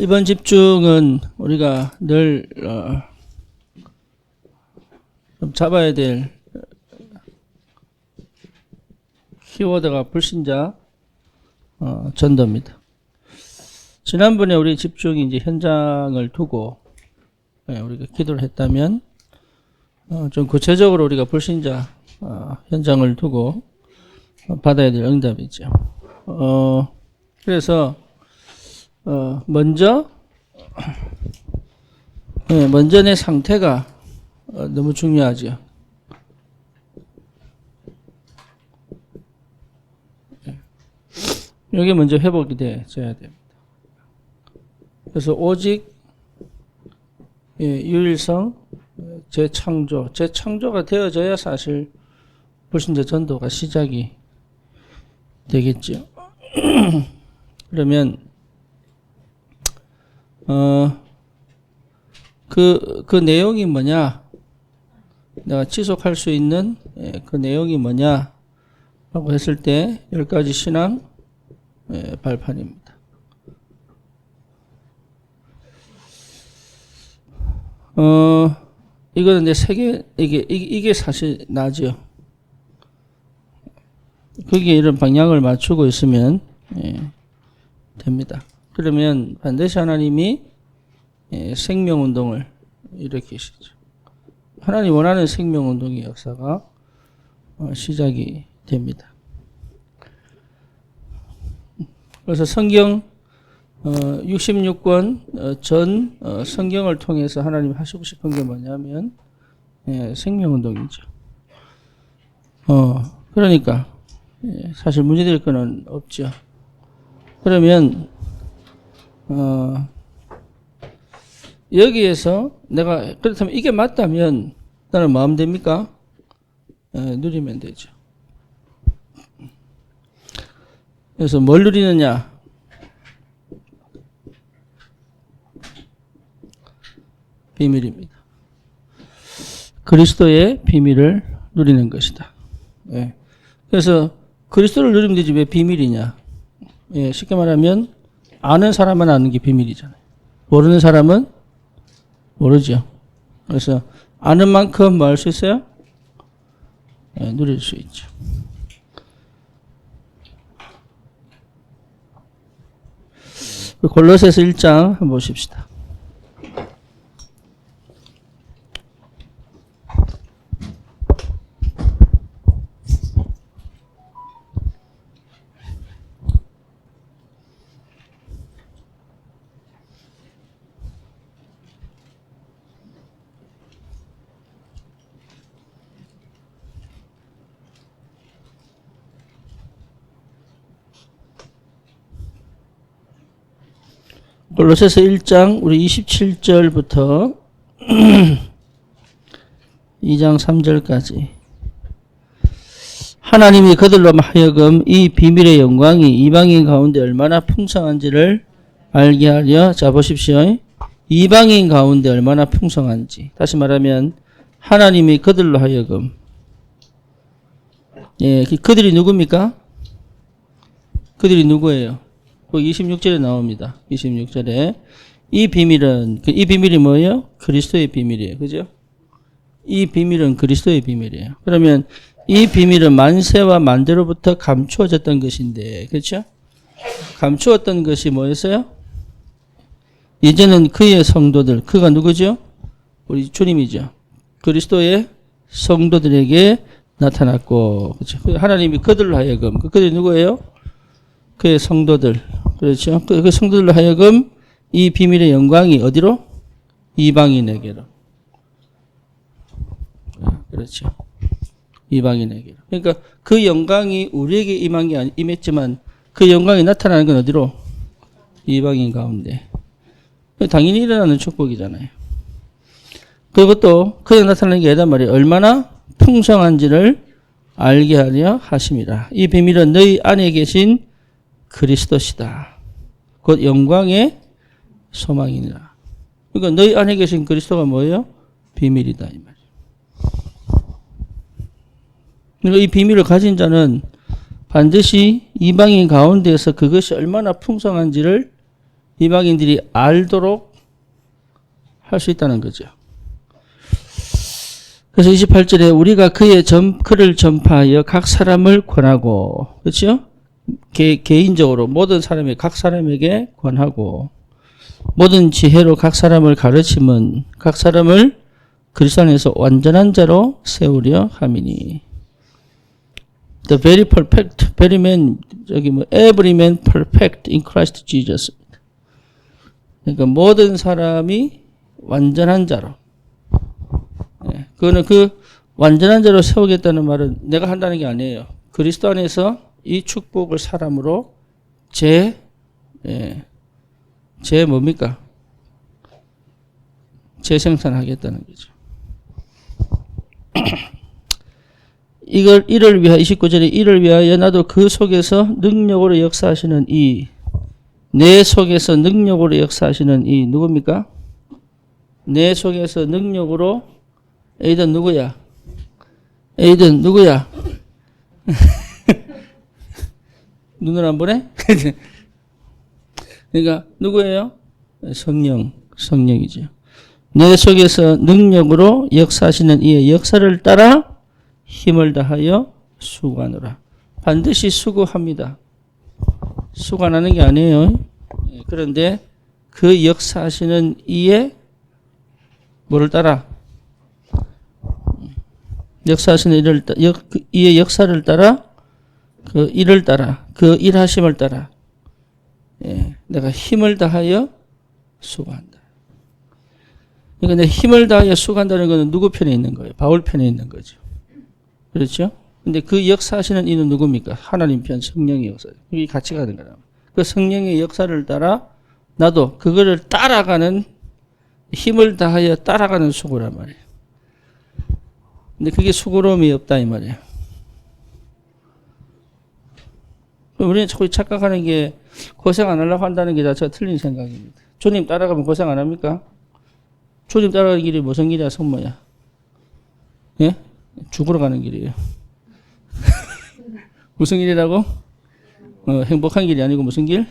이번 집중은 우리가 늘 좀 잡아야 될 키워드가 불신자 전도입니다. 지난번에 우리 집중이 이제 현장을 두고 우리가 기도를 했다면 좀 구체적으로 우리가 불신자 현장을 두고 받아야 될 응답이죠. 그래서 먼저 내 상태가 너무 중요하죠. 여기 먼저 회복이 돼야 됩니다. 그래서 오직 유일성, 재창조가 되어져야 사실 불신자 전도가 시작이 되겠죠. 그러면 그 내용이 뭐냐? 내가 지속할 수 있는 그 내용이 뭐냐? 라고 했을 때 10가지 신앙 발판입니다. 이거는 이제 이게 사실 나죠. 거기에 이런 방향을 맞추고 있으면 됩니다. 그러면 반드시 하나님이 생명운동을 일으키시죠. 하나님 원하는 생명운동의 역사가 시작이 됩니다. 그래서 성경 66권 전 성경을 통해서 하나님 하시고 싶은 게 뭐냐면 생명운동이죠. 그러니까 사실 문제될 거는 없죠. 그러면 여기에서 내가 그렇다면 이게 맞다면 나는 뭐 하면 됩니까? 누리면 되죠. 그래서 뭘 누리느냐? 비밀입니다. 그리스도의 비밀을 누리는 것이다. 그래서 그리스도를 누리면 되지 왜 비밀이냐? 쉽게 말하면 아는 사람만 아는 게 비밀이잖아요. 모르는 사람은 모르죠. 그래서 아는 만큼 뭐 할 수 있어요? 누릴 수 있죠. 골로새서 1장 한번 보십시다. 골로새서 1장 우리 27절부터 2장 3절까지 하나님이 그들로 하여금 이 비밀의 영광이 이방인 가운데 얼마나 풍성한지를 알게 하려. 자 보십시오. 이방인 가운데 얼마나 풍성한지. 다시 말하면 하나님이 그들로 하여금 그들이 누굽니까? 그들이 누구예요? 26절에 나옵니다. 26절에 이 비밀이 뭐예요? 그리스도의 비밀이에요. 그죠? 이 비밀은 그리스도의 비밀이에요. 그러면 이 비밀은 만세와 만대로부터 감추어졌던 것인데, 그렇죠? 감추었던 것이 뭐였어요? 이제는 그의 성도들, 그가 누구죠? 우리 주님이죠. 그리스도의 성도들에게 나타났고, 그렇죠? 하나님이 그들로 하여금, 그들이 누구예요? 그의 성도들, 그렇죠? 그 성도들로 하여금 이 비밀의 영광이 어디로? 이방인에게로. 그렇죠. 이방인에게로. 그러니까 그 영광이 우리에게 임했지만 그 영광이 나타나는 건 어디로? 이방인 가운데. 당연히 일어나는 축복이잖아요. 그리고 또 그에 나타나는 게 아니란 말이에요. 얼마나 풍성한지를 알게 하려 하심이라. 이 비밀은 너희 안에 계신 그리스도시다. 곧 영광의 소망이니라. 그러니까 너희 안에 계신 그리스도가 뭐예요? 비밀이다 이 말이에요. 그러니까 이 비밀을 가진 자는 반드시 이방인 가운데에서 그것이 얼마나 풍성한지를 이방인들이 알도록 할 수 있다는 거죠. 그래서 28절에 우리가 그를 전파하여 각 사람을 권하고, 그렇죠? 개인적으로 모든 사람이 각 사람에게 권하고, 모든 지혜로 각 사람을 가르치면 각 사람을 그리스도 안에서 완전한 자로 세우려 함이니. The very perfect, very man, every man perfect in Christ Jesus. 그러니까 모든 사람이 완전한 자로. 그거는 그 완전한 자로 세우겠다는 말은 내가 한다는 게 아니에요. 그리스도 안에서 이 축복을 사람으로 뭡니까? 재생산하겠다는 거죠. 이를 위하여, 29절에 이를 위하여 나도 그 속에서 능력으로 역사하시는 내 속에서 능력으로 역사하시는 누굽니까? 내 속에서 능력으로, 에이든 누구야? 에이든 누구야? 눈을 안 보네? 그러니까 누구예요? 성령이죠. 내 속에서 능력으로 역사하시는 이의 역사를 따라 힘을 다하여 수고하노라. 반드시 수고합니다. 수고 안 하는 게 아니에요. 그런데 그 역사하시는 이의 뭐를 따라? 역사하시는 이의 역사를 따라, 그 일을 따라, 그 일하심을 따라, 내가 힘을 다하여 수고한다. 그러니까 내 힘을 다하여 수고한다는 것은 누구 편에 있는 거예요? 바울 편에 있는 거죠. 그렇죠? 근데 그 역사하시는 이는 누굽니까? 하나님 편, 성령의 역사. 이게 같이 가는 거라. 그 성령의 역사를 따라 나도 그거를 따라가는, 힘을 다하여 따라가는 수고란 말이에요. 근데 그게 수고로움이 없다 이 말이에요. 우리는 자꾸 착각하는 게 고생 안 하려고 한다는 게 자체가 틀린 생각입니다. 주님 따라가면 고생 안 합니까? 주님 따라가는 길이 무슨 길이야, 성모야? 예? 죽으러 가는 길이에요. 무슨 길이라고? 행복한 길이 아니고 무슨 길?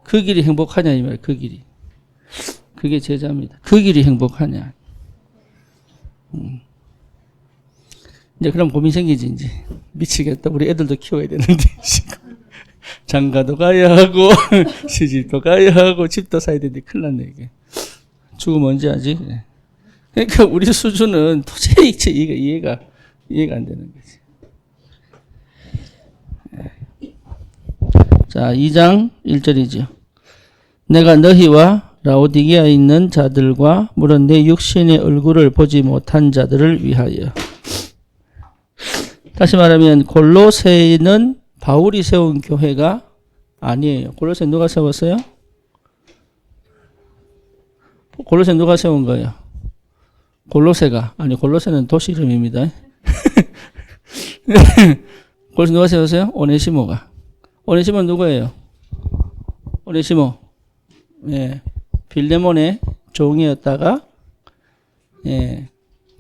그 길이 행복하냐 이 말이에요. 그 길이. 그게 제자입니다. 그 길이 행복하냐. 이제 그럼 고민 생기지 이제. 미치겠다. 우리 애들도 키워야 되는데 지금. 장가도 가야 하고 시집도 가야 하고 집도 사야 되는데 큰일 났네 이게. 죽으면 언제 하지? 그러니까 우리 수준은 도저히 이해가 안 되는 거지. 자, 2장 1절이죠. 내가 너희와 라오디게아에 있는 자들과 물론 내 육신의 얼굴을 보지 못한 자들을 위하여. 다시 말하면 골로새는 바울이 세운 교회가 아니에요. 골로새 누가 세웠어요? 골로새 누가 세운 거예요? 골로새는 도시 이름입니다. 골로새 누가 세웠어요? 오네시모가. 오네시모는 누구예요? 오네시모. 빌레몬의 종이었다가,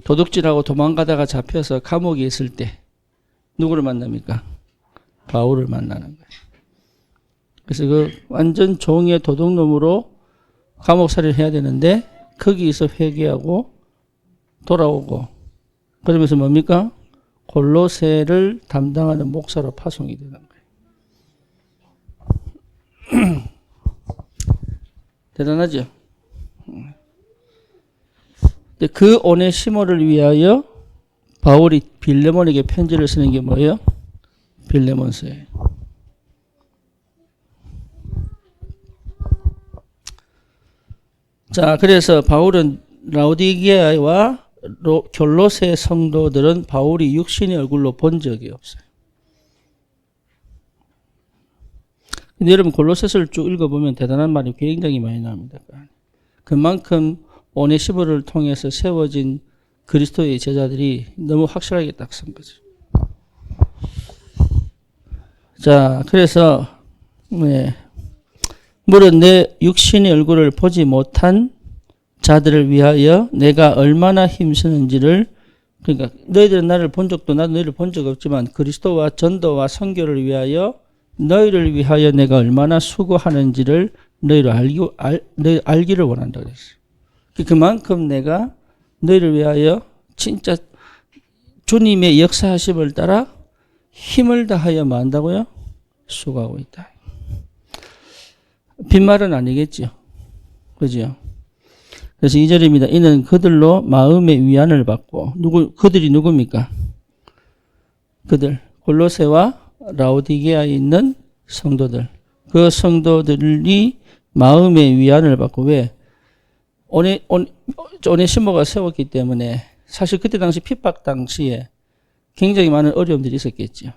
도둑질하고 도망가다가 잡혀서 감옥에 있을 때, 누구를 만납니까? 바울을 만나는 거예요. 그래서 그 완전 종의 도둑놈으로 감옥살이를 해야 되는데, 거기서 회개하고 돌아오고, 그러면서 뭡니까? 골로새를 담당하는 목사로 파송이 되는 거예요. 대단하죠? 근데 그 오네시모를 위하여 바울이 빌레몬에게 편지를 쓰는 게 뭐예요? 빌레몬서예요. 자, 그래서 바울은 라오디게아와 골로새 성도들은 바울이 육신의 얼굴로 본 적이 없어요. 근데 여러분 골로새서를 쭉 읽어보면 대단한 말이 굉장히 많이 나옵니다. 그만큼 오네시모를 통해서 세워진 그리스도의 제자들이 너무 확실하게 딱 선 거죠. 자, 그래서 물은 내 육신의 얼굴을 보지 못한 자들을 위하여 내가 얼마나 힘쓰는지를 그러니까 너희들은 나를 본 적도 나도 너희를 본 적 없지만 그리스도와 전도와 선교를 위하여 너희를 위하여 내가 얼마나 수고하는지를 너희를 알기를 원한다 그랬어요. 그만큼 내가 너희를 위하여 진짜 주님의 역사하심을 따라 힘을 다하여 뭐 한다고요? 수고하고 있다. 빈말은 아니겠죠. 그죠? 그래서 2절입니다. 이는 그들로 마음의 위안을 받고 그들이 누굽니까? 그들 골로새와 라오디게아에 있는 성도들. 그 성도들이 마음의 위안을 받고 왜? 오네시모가 세웠기 때문에 사실 그때 당시 핍박 당시에 굉장히 많은 어려움들이 있었겠죠.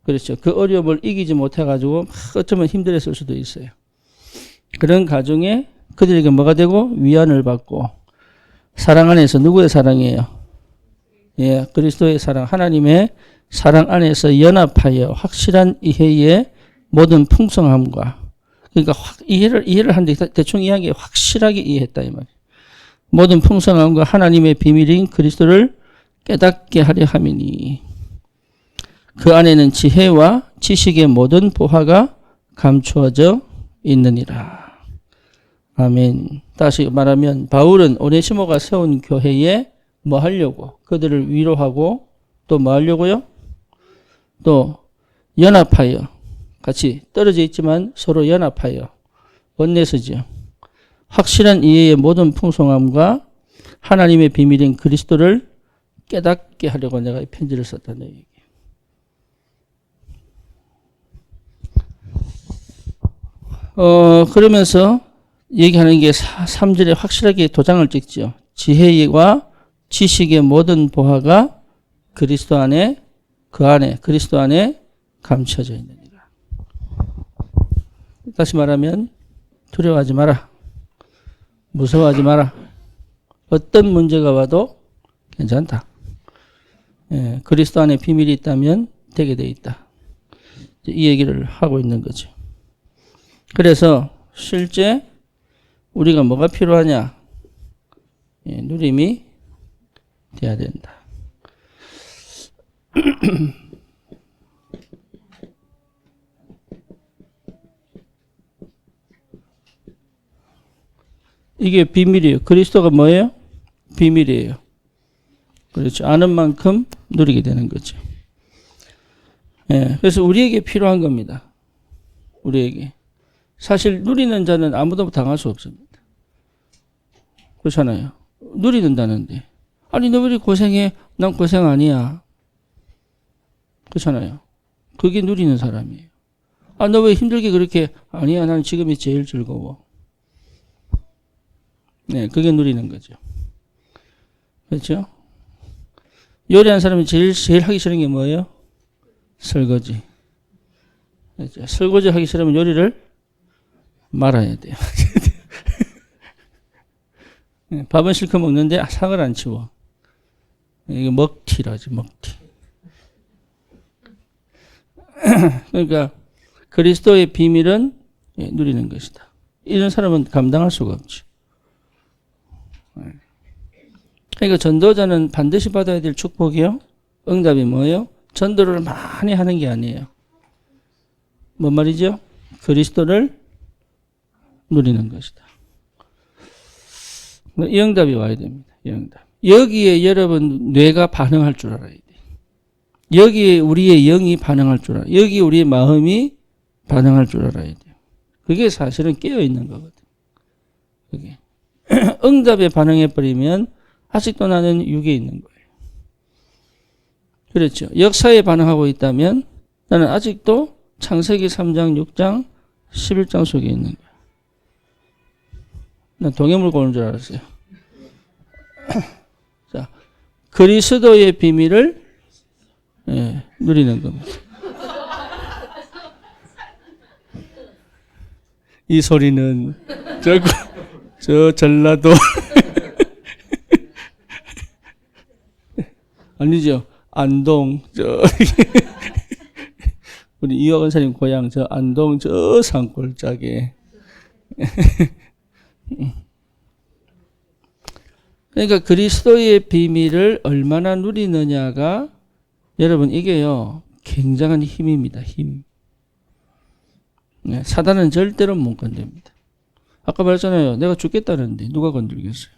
그렇죠. 그 어려움을 이기지 못해가지고 어쩌면 힘들었을 수도 있어요. 그런 가정에 그들에게 뭐가 되고 위안을 받고 사랑 안에서 누구의 사랑이에요? 예, 그리스도의 사랑, 하나님의 사랑 안에서 연합하여 확실한 이해의 모든 풍성함과 그러니까 이해를 하는데 대충 이야기 확실하게 이해했다 이 말이에요. 모든 풍성함과 하나님의 비밀인 그리스도를 깨닫게 하려 함이니 그 안에는 지혜와 지식의 모든 보화가 감추어져 있느니라. 아멘. 다시 말하면 바울은 오네시모가 세운 교회에 뭐 하려고? 그들을 위로하고 또 뭐 하려고요? 또 연합하여 같이 떨어져 있지만 서로 연합하여 원내서죠. 확실한 이해의 모든 풍성함과 하나님의 비밀인 그리스도를 깨닫게 하려고 내가 이 편지를 썼다는 얘기예요. 그러면서 얘기하는 게 3절에 확실하게 도장을 찍죠. 지혜와 지식의 모든 보화가 그리스도 안에 그리스도 안에 감춰져 있느니라. 다시 말하면 두려워하지 마라. 무서워하지 마라. 어떤 문제가 와도 괜찮다. 예, 그리스도 안에 비밀이 있다면 되게 돼 있다. 이 얘기를 하고 있는 거죠. 그래서 실제 우리가 뭐가 필요하냐? 예, 누림이 돼야 된다. 이게 비밀이에요. 그리스도가 뭐예요? 비밀이에요. 그렇죠. 아는 만큼 누리게 되는 거죠. 예, 그래서 우리에게 필요한 겁니다. 우리에게. 사실 누리는 자는 아무도 당할 수 없습니다. 그렇잖아요. 누리는다는데. 아니 너 왜 이렇게 고생해? 난 고생 아니야. 그렇잖아요. 그게 누리는 사람이에요. 아, 너 왜 힘들게 그렇게? 아니야, 나는 지금이 제일 즐거워. 네, 그게 누리는 거죠. 그렇죠? 요리하는 사람이 제일 하기 싫은 게 뭐예요? 설거지. 그렇죠? 설거지 하기 싫으면 요리를 말아야 돼요. 밥은 실컷 먹는데 상을 안 치워. 이게 먹튀라지, 먹튀. 그러니까 그리스도의 비밀은 누리는 것이다. 이런 사람은 감당할 수가 없지. 그러니까 전도자는 반드시 받아야 될 축복이요. 응답이 뭐예요? 전도를 많이 하는 게 아니에요. 뭔 말이죠? 그리스도를 누리는 것이다. 이 응답이 와야 됩니다. 이 응답. 여기에 여러분 뇌가 반응할 줄 알아야 돼. 여기에 우리의 영이 반응할 줄 알아요. 여기에 우리의 마음이 반응할 줄 알아야 돼요. 그게 사실은 깨어있는 거거든. 그게. 응답에 반응해버리면 아직도 나는 육에 있는 거예요. 그렇죠. 역사에 반응하고 있다면 나는 아직도 창세기 3장, 6장, 11장 속에 있는 거예요. 난 동해물고 오는 줄 알았어요. 자, 그리스도의 비밀을 누리는 겁니다. 이 소리는 저 전라도 아니죠. 안동 우리 이화건 선생님 고향 저 안동 저 산골짜기에 그러니까 그리스도의 비밀을 얼마나 누리느냐가 여러분 이게요 굉장한 힘입니다. 힘. 네, 사단은 절대로 못 건듭니다. 아까 말했잖아요. 내가 죽겠다는데 누가 건들겠어요?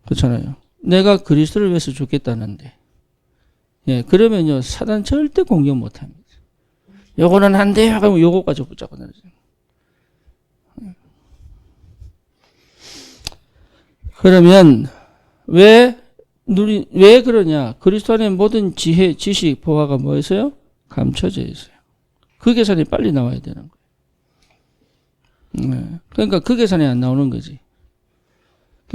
그렇잖아요. 내가 그리스도를 위해서 죽겠다는데. 예, 그러면요 사단 절대 공격 못합니다. 요거는 안 돼요 하면 요거까지 붙잡고 나르죠. 그러면 왜 그러냐? 그리스도 안에 모든 지혜, 지식, 보화가 뭐였어요? 감춰져 있어요. 그 계산이 빨리 나와야 되는 거예요. 네. 그러니까 그 계산이 안 나오는 거지.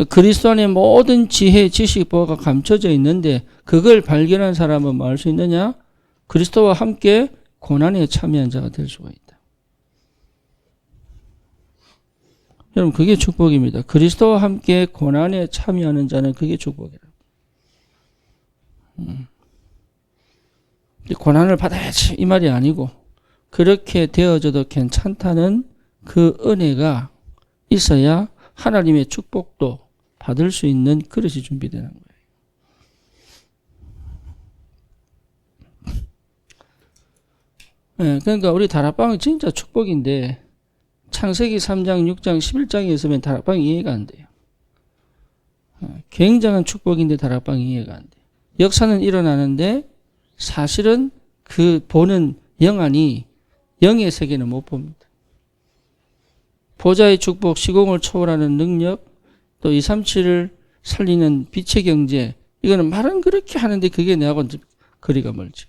그리스도 안에 모든 지혜, 지식, 보화가 감춰져 있는데 그걸 발견한 사람은 뭐 할 수 있느냐? 그리스도와 함께 고난에 참여한 자가 될 수가 있다. 여러분 그게 축복입니다. 그리스도와 함께 고난에 참여하는 자는 그게 축복이에요. 고난을 받아야지 이 말이 아니고 그렇게 되어져도 괜찮다는 그 은혜가 있어야 하나님의 축복도 받을 수 있는 그릇이 준비되는 거예요. 네, 그러니까 우리 다락방은 진짜 축복인데 창세기 3장, 6장, 11장에 있으면 다락방이 이해가 안 돼요. 굉장한 축복인데 다락방이 이해가 안 돼요. 역사는 일어나는데 사실은 그 보는 영안이 영의 세계는 못 봅니다. 보좌의 축복, 시공을 초월하는 능력, 또 237을 살리는 빛의 경제, 이거는 말은 그렇게 하는데 그게 내하고는 거리가 멀지.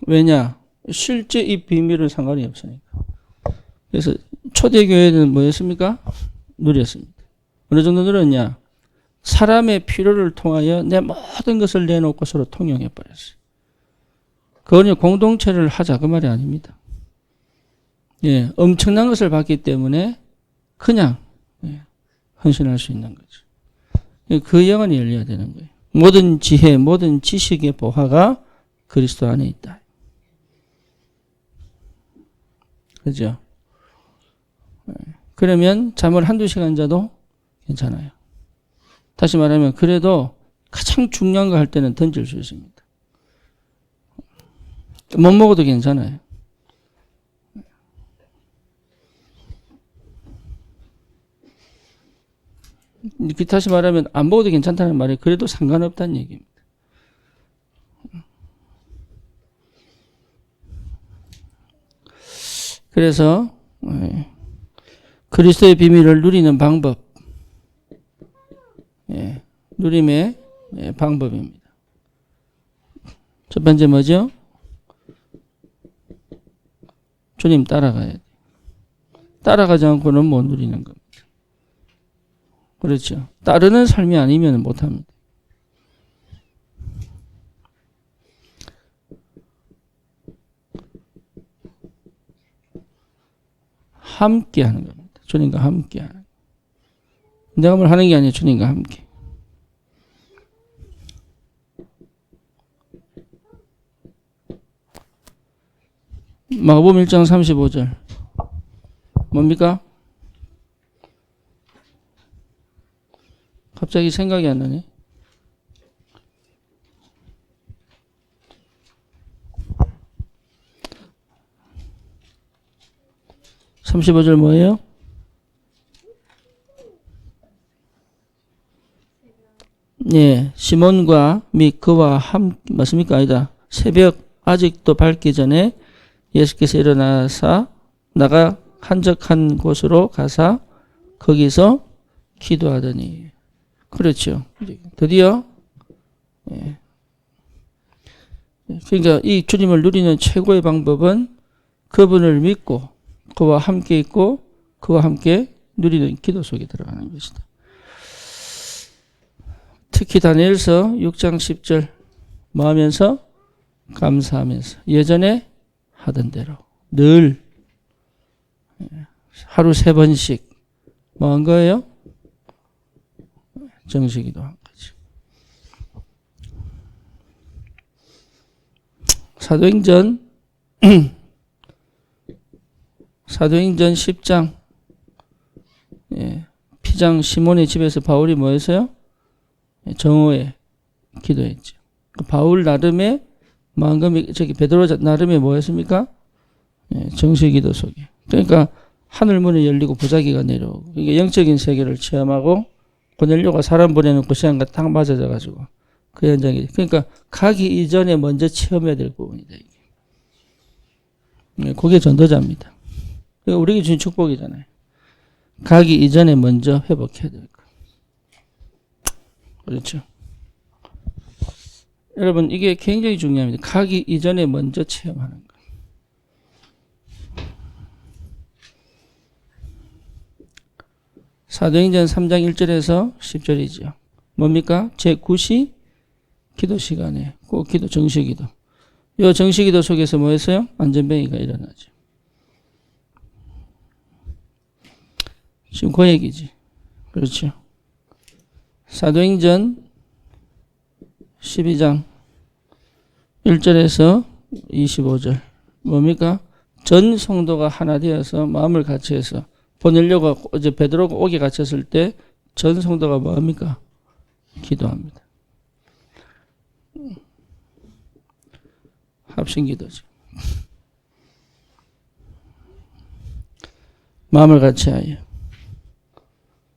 왜냐? 실제 이 비밀은 상관이 없으니까. 그래서 초대교회는 뭐였습니까? 누렸습니다. 어느 정도 누렸냐? 사람의 필요를 통하여 내 모든 것을 내놓고 서로 통용해버렸어요. 그건 공동체를 하자 그 말이 아닙니다. 예, 엄청난 것을 받기 때문에 그냥 헌신할 수 있는 거죠. 그 영안이 열려야 되는 거예요. 모든 지혜, 모든 지식의 보화가 그리스도 안에 있다. 그죠? 그러면 잠을 한두 시간 자도 괜찮아요. 다시 말하면 그래도 가장 중요한 거 할 때는 던질 수 있습니다. 못 먹어도 괜찮아요. 다시 말하면 안 먹어도 괜찮다는 말이 그래도 상관없다는 얘기입니다. 그래서 그리스도의 비밀을 누리는 방법, 누림의 방법입니다. 첫 번째 뭐죠? 주님 따라가야 돼. 따라가지 않고는 못 누리는 겁니다. 그렇죠. 따르는 삶이 아니면 못합니다. 함께 하는 겁니다. 주님과 함께 하는. 내가 뭘 하는 게 아니라 주님과 함께. 마가복음 1장 35절. 뭡니까? 갑자기 생각이 안 나네. (35절) 뭐예요? 예, 시몬과 및 그와 맞습니까? 아니다. 새벽 아직도 밝기 전에 예수께서 일어나사 나가 한적한 곳으로 가사 거기서 기도하더니. 그렇죠. 드디어 그러니까 이 주님을 누리는 최고의 방법은 그분을 믿고 그와 함께 있고 그와 함께 누리는 기도 속에 들어가는 것이다. 특히 다니엘서 6장 10절 뭐 하면서? 감사하면서 예전에 하던 대로 늘 하루 3번씩 뭐 한 거예요? 정식기도 한 거지. 사도행전 10장 12장 시몬의 집에서 바울이 뭐 했어요? 정오에 기도했죠. 바울 나름의 마음금이 베드로 나름의 뭐 했습니까? 정시기도 속에. 그러니까 하늘문이 열리고 부자기가 내려오고 이게 영적인 세계를 체험하고 고넬료가 사람 보내놓고 시간과 딱 맞아져가지고 그 현장이 그러니까 가기 이전에 먼저 체험해야 될 부분이다. 이게. 그게 전도자입니다. 그러니까 우리에게 주신 축복이잖아요. 가기 이전에 먼저 회복해야 될 거. 그렇죠. 여러분 이게 굉장히 중요합니다. 가기 이전에 먼저 체험하는 거. 사도행전 3장 1절에서 10절이죠. 뭡니까? 제9시 기도 시간에 꼭 기도 정시기도. 이 정시기도 속에서 뭐 했어요? 안전뱅이가 일어나죠. 지금 그 얘기지. 그렇죠. 사도행전 12장 1절에서 25절 뭡니까? 전 성도가 하나 되어서 마음을 같이 해서 보내려고 어제 베드로가 오게 갇혔을 때 전 성도가 뭡니까? 기도합니다. 합심기도죠. 마음을 같이 하여.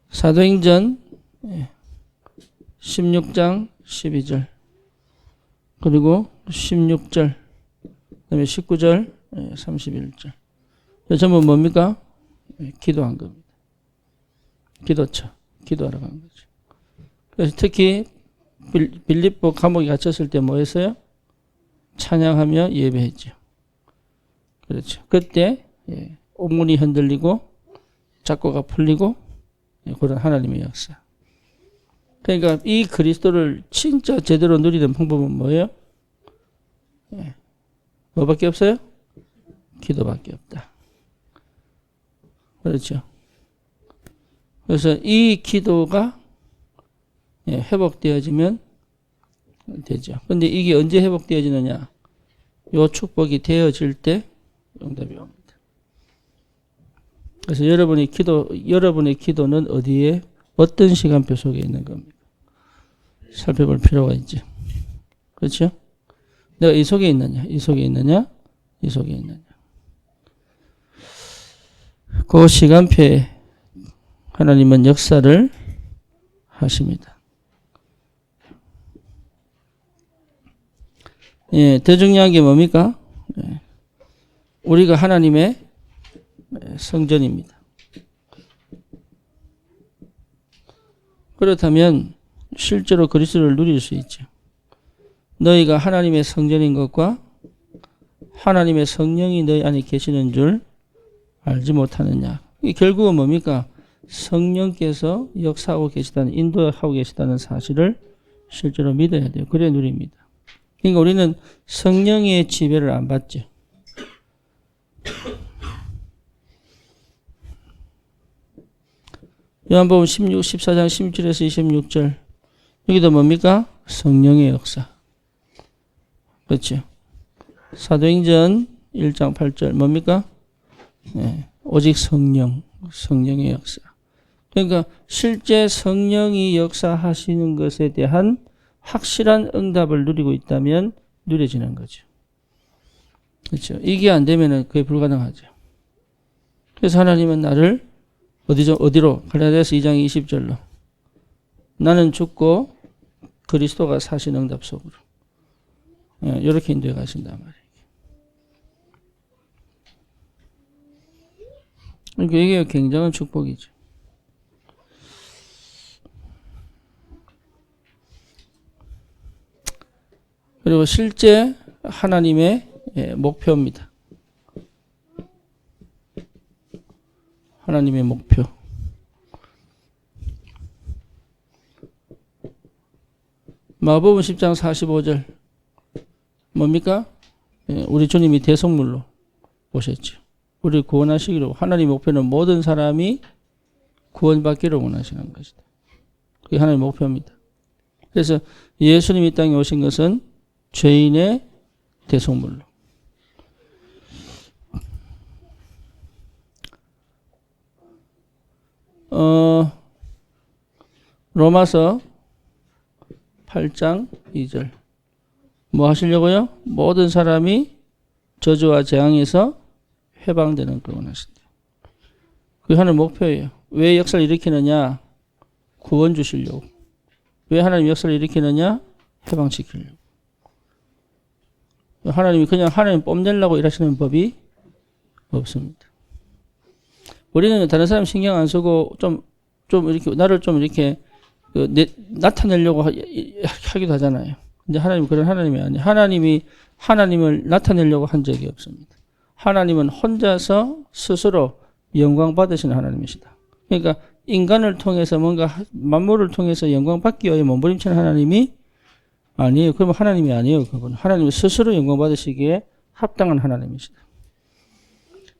사도행전 16장 12절 그리고 16절 그다음에 19절 31절 전부 뭡니까? 기도한 겁니다. 기도처 기도하러 간 거죠. 그래서 특히 빌립보 감옥에 갇혔을 때 뭐 했어요? 찬양하며 예배했죠. 그렇죠. 그때 옥문이 흔들리고 작고가 풀리고 그런 하나님의 역사. 그러니까 이 그리스도를 진짜 제대로 누리는 방법은 뭐예요? 뭐밖에 없어요? 기도밖에 없다. 그렇죠. 그래서 이 기도가 회복되어지면 되죠. 근데 이게 언제 회복되어지느냐? 요 축복이 되어질 때 응답이 옵니다. 그래서 여러분의 기도는 어디에, 어떤 시간표 속에 있는 겁니까? 살펴볼 필요가 있죠. 그렇죠? 내가 이 속에 있느냐, 이 속에 있느냐, 이 속에 있느냐. 그 시간표에 하나님은 역사를 하십니다. 더 중요한 게 뭡니까? 우리가 하나님의 성전입니다. 그렇다면 실제로 그리스도를 누릴 수 있죠. 너희가 하나님의 성전인 것과 하나님의 성령이 너희 안에 계시는 줄 알지 못하느냐. 결국은 뭡니까? 성령께서 역사하고 계시다는, 인도하고 계시다는 사실을 실제로 믿어야 돼요. 그래야 누립니다. 그러니까 우리는 성령의 지배를 안 받죠. 요한복음 14장 16절에서 26절 여기도 뭡니까? 성령의 역사. 그렇죠. 사도행전 1장 8절 뭡니까? 오직 성령의 역사. 그러니까 실제 성령이 역사하시는 것에 대한 확실한 응답을 누리고 있다면 누려지는 거죠. 그렇죠. 이게 안 되면은 그게 불가능하죠. 그래서 하나님은 나를 어디로? 갈라디아서 2장 20절로 나는 죽고 그리스도가 사신 응답 속으로 이렇게 인도해 가신단 말이에요. 그러니까 이게 굉장한 축복이죠. 그리고 실제 하나님의 목표입니다. 하나님의 목표. 마가복음 10장 45절 뭡니까? 우리 주님이 대속물로 오셨죠. 우리를 구원하시기로. 하나님의 목표는 모든 사람이 구원받기를 원하시는 것이다. 그게 하나님의 목표입니다. 그래서 예수님이 이 땅에 오신 것은 죄인의 대속물로. 로마서 8장 2절. 뭐 하시려고요? 모든 사람이 저주와 재앙에서 해방되는 걸 원하신다. 그게 하나님 목표예요. 왜 역사를 일으키느냐? 구원 주시려고. 왜 하나님 역사를 일으키느냐? 해방시키려고. 하나님이 그냥 하나님 뽐내려고 일하시는 법이 없습니다. 우리는 다른 사람 신경 안 쓰고 좀 이렇게 나를 좀 이렇게 나타내려고 하기도 하잖아요. 근데 하나님은 그런 하나님이 아니에요. 하나님을 나타내려고 한 적이 없습니다. 하나님은 혼자서 스스로 영광 받으시는 하나님이시다. 그러니까 인간을 통해서 뭔가 만물을 통해서 영광 받기 위해 몸부림치는 하나님이 아니에요. 그러면 하나님이 아니에요. 그분은 하나님이 스스로 영광 받으시기에 합당한 하나님이시다.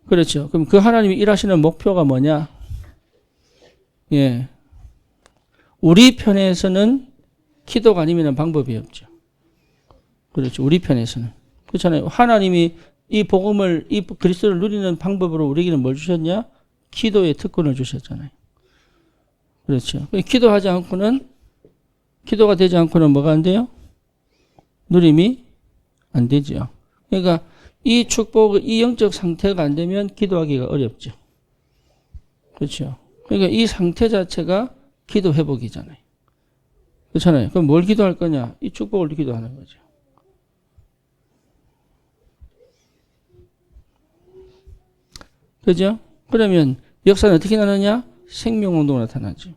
그렇죠. 그럼 그 하나님이 일하시는 목표가 뭐냐? 예. 우리 편에서는 기도가 아니면 방법이 없죠. 그렇죠. 우리 편에서는. 그렇잖아요. 하나님이 이 복음을, 이 그리스도를 누리는 방법으로 우리에게는 뭘 주셨냐? 기도의 특권을 주셨잖아요. 그렇죠. 기도가 되지 않고는 뭐가 안 돼요? 누림이 안 되죠. 그러니까 이 축복, 이 영적 상태가 안 되면 기도하기가 어렵죠. 그렇죠. 그러니까 이 상태 자체가 기도 회복이잖아요. 그렇잖아요. 그럼 뭘 기도할 거냐? 이 축복을 기도하는 거죠. 그죠? 그러면 역사는 어떻게 나느냐? 생명운동으로 나타나죠.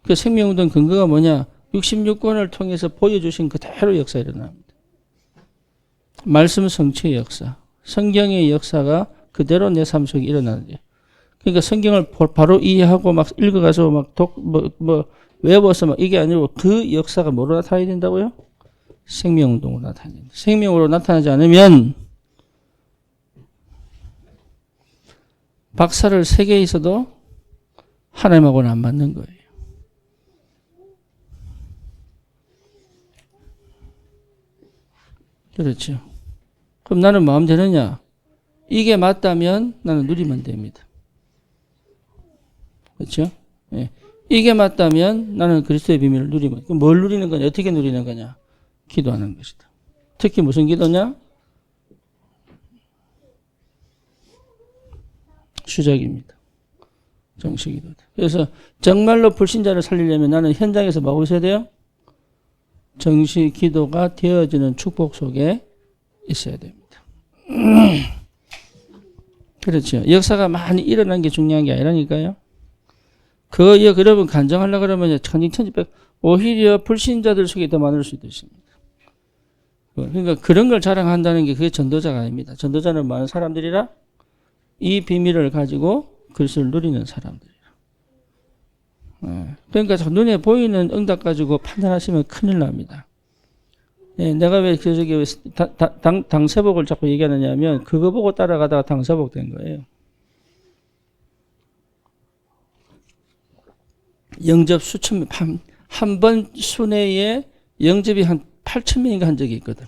그 생명운동 근거가 뭐냐? 66권을 통해서 보여주신 그대로 역사 일어납니다. 말씀 성취의 역사, 성경의 역사가 그대로 내 삶 속에 일어나는 거예요. 그러니까 성경을 바로 이해하고 막 읽어가서 막 외워서 막 이게 아니고 그 역사가 뭐로 나타나야 된다고요? 생명운동으로 나타나야 된다. 생명으로 나타나지 않으면 박사를 3개 있어도 하나님하고는 안 맞는 거예요. 그렇죠. 그럼 나는 마음 되느냐? 이게 맞다면 나는 누리면 됩니다. 그렇죠? 예. 이게 맞다면 나는 그리스도의 비밀을 누리면. 그럼 뭘 누리는 거냐? 어떻게 누리는 거냐? 기도하는 것이다. 특히 무슨 기도냐? 수작입니다. 정식기도다. 그래서 정말로 불신자를 살리려면 나는 현장에서 뭐 하고 있어야 돼요? 정식 기도가 되어지는 축복 속에 있어야 됩니다. 그렇죠. 역사가 많이 일어난 게 중요한 게 아니라니까요. 여러분 간증하려고 그러면 천지천지백 오히려 불신자들 속에 더 많을 수도 있습니다. 그러니까 그런 걸 자랑한다는 게 그게 전도자가 아닙니다. 전도자는 많은 사람들이라 이 비밀을 가지고 그리스도를 누리는 사람들이에요. 그러니까 눈에 보이는 응답 가지고 판단하시면 큰일 납니다. 내가 왜 당세복을 자꾸 얘기하느냐면 그거 보고 따라가다가 당세복 된 거예요. 영접 수천 명, 한 번 순회에 영접이 한 8,000명인가 한 적이 있거든.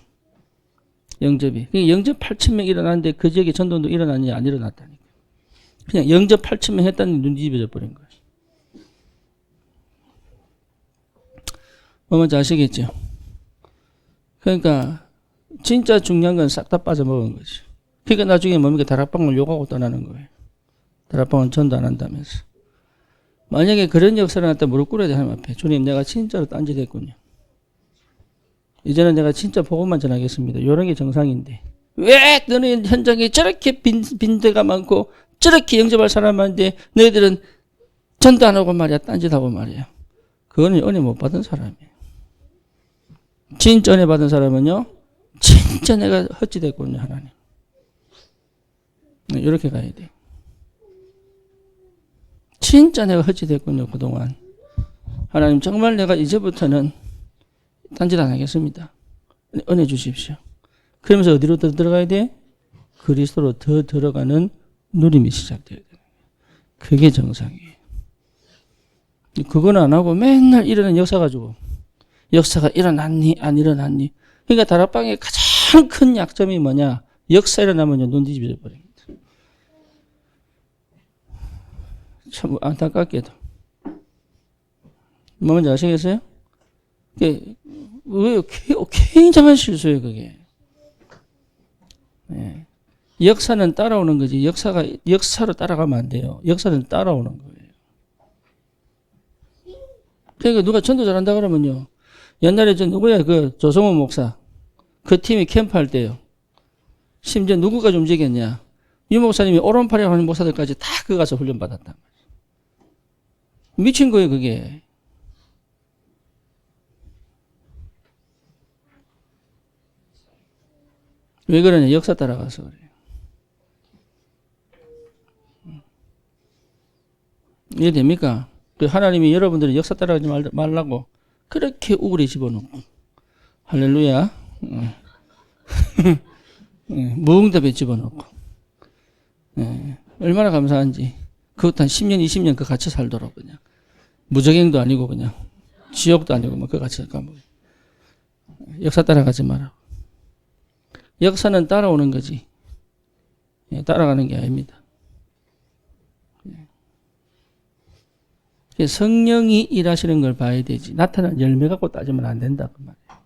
영접이. 영접 8,000명 일어났는데 그 지역에 전도도 일어났냐 안 일어났다니까. 그냥 영접 8,000명 했다는 눈 뒤집어져 버린 거예요. 뭐 뭔지 아시겠죠? 그러니까 진짜 중요한 건 싹 다 빠져먹은 거죠. 그러니까 나중에 뭡니까? 다락방을 욕하고 떠나는 거예요. 다락방은 전도 안 한다면서. 만약에 그런 역사를 나한테 무릎 꿇어야 돼, 하나님 앞에. 주님, 내가 진짜로 딴짓했군요. 이제는 내가 진짜 복음만 전하겠습니다. 이런 게 정상인데. 왜 너는 현장에 저렇게 빈대가 많고 저렇게 영접할 사람 많은데 너희들은 전도 안 하고 말이야, 딴짓하고 말이야. 그거는 은혜 못 받은 사람이에요. 진짜 은혜 받은 사람은요, 진짜 내가 헛짓했군요, 하나님. 이렇게 가야 돼. 진짜 내가 헛짓했군요, 그동안. 하나님, 정말 내가 이제부터는 딴짓 안 하겠습니다. 은혜 주십시오. 그러면서 어디로 더 들어가야 돼? 그리스도로 더 들어가는 누림이 시작돼야 돼. 그게 정상이에요. 그건 안 하고 맨날 일어나는 역사 가지고 역사가 일어났니 안 일어났니. 그러니까 다락방의 가장 큰 약점이 뭐냐? 역사 일어나면 눈 뒤집어져 버립니다. 참 안타깝게도. 뭔지 아시겠어요? 그게 굉장한 실수예요, 그게. 예. 역사는 따라오는 거지. 역사로 따라가면 안 돼요. 역사는 따라오는 거예요. 그러니까 누가 전도 잘한다 그러면요. 옛날에 누구야? 그 조성호 목사. 그 팀이 캠프할 때요. 심지어 누구까지 움직였냐? 유 목사님이 오른팔이라고 하는 목사들까지 다 그 가서 훈련받았단 말이에요. 미친 거예요, 그게. 왜 그러냐? 역사 따라가서 그래요. 이해됩니까? 하나님이 여러분들이 역사 따라가지 말라고 그렇게 우울히 집어넣고. 할렐루야. 무응답에 집어넣고. 얼마나 감사한지. 그것도 한 10년, 20년 그 같이 살도록 그냥. 무적행도 아니고 그냥. 지옥도 아니고 뭐 그 같이 가면. 역사 따라가지 마라. 역사는 따라오는 거지. 따라가는 게 아닙니다. 성령이 일하시는 걸 봐야 되지. 나타난 열매 갖고 따지면 안 된다. 그 말이에요.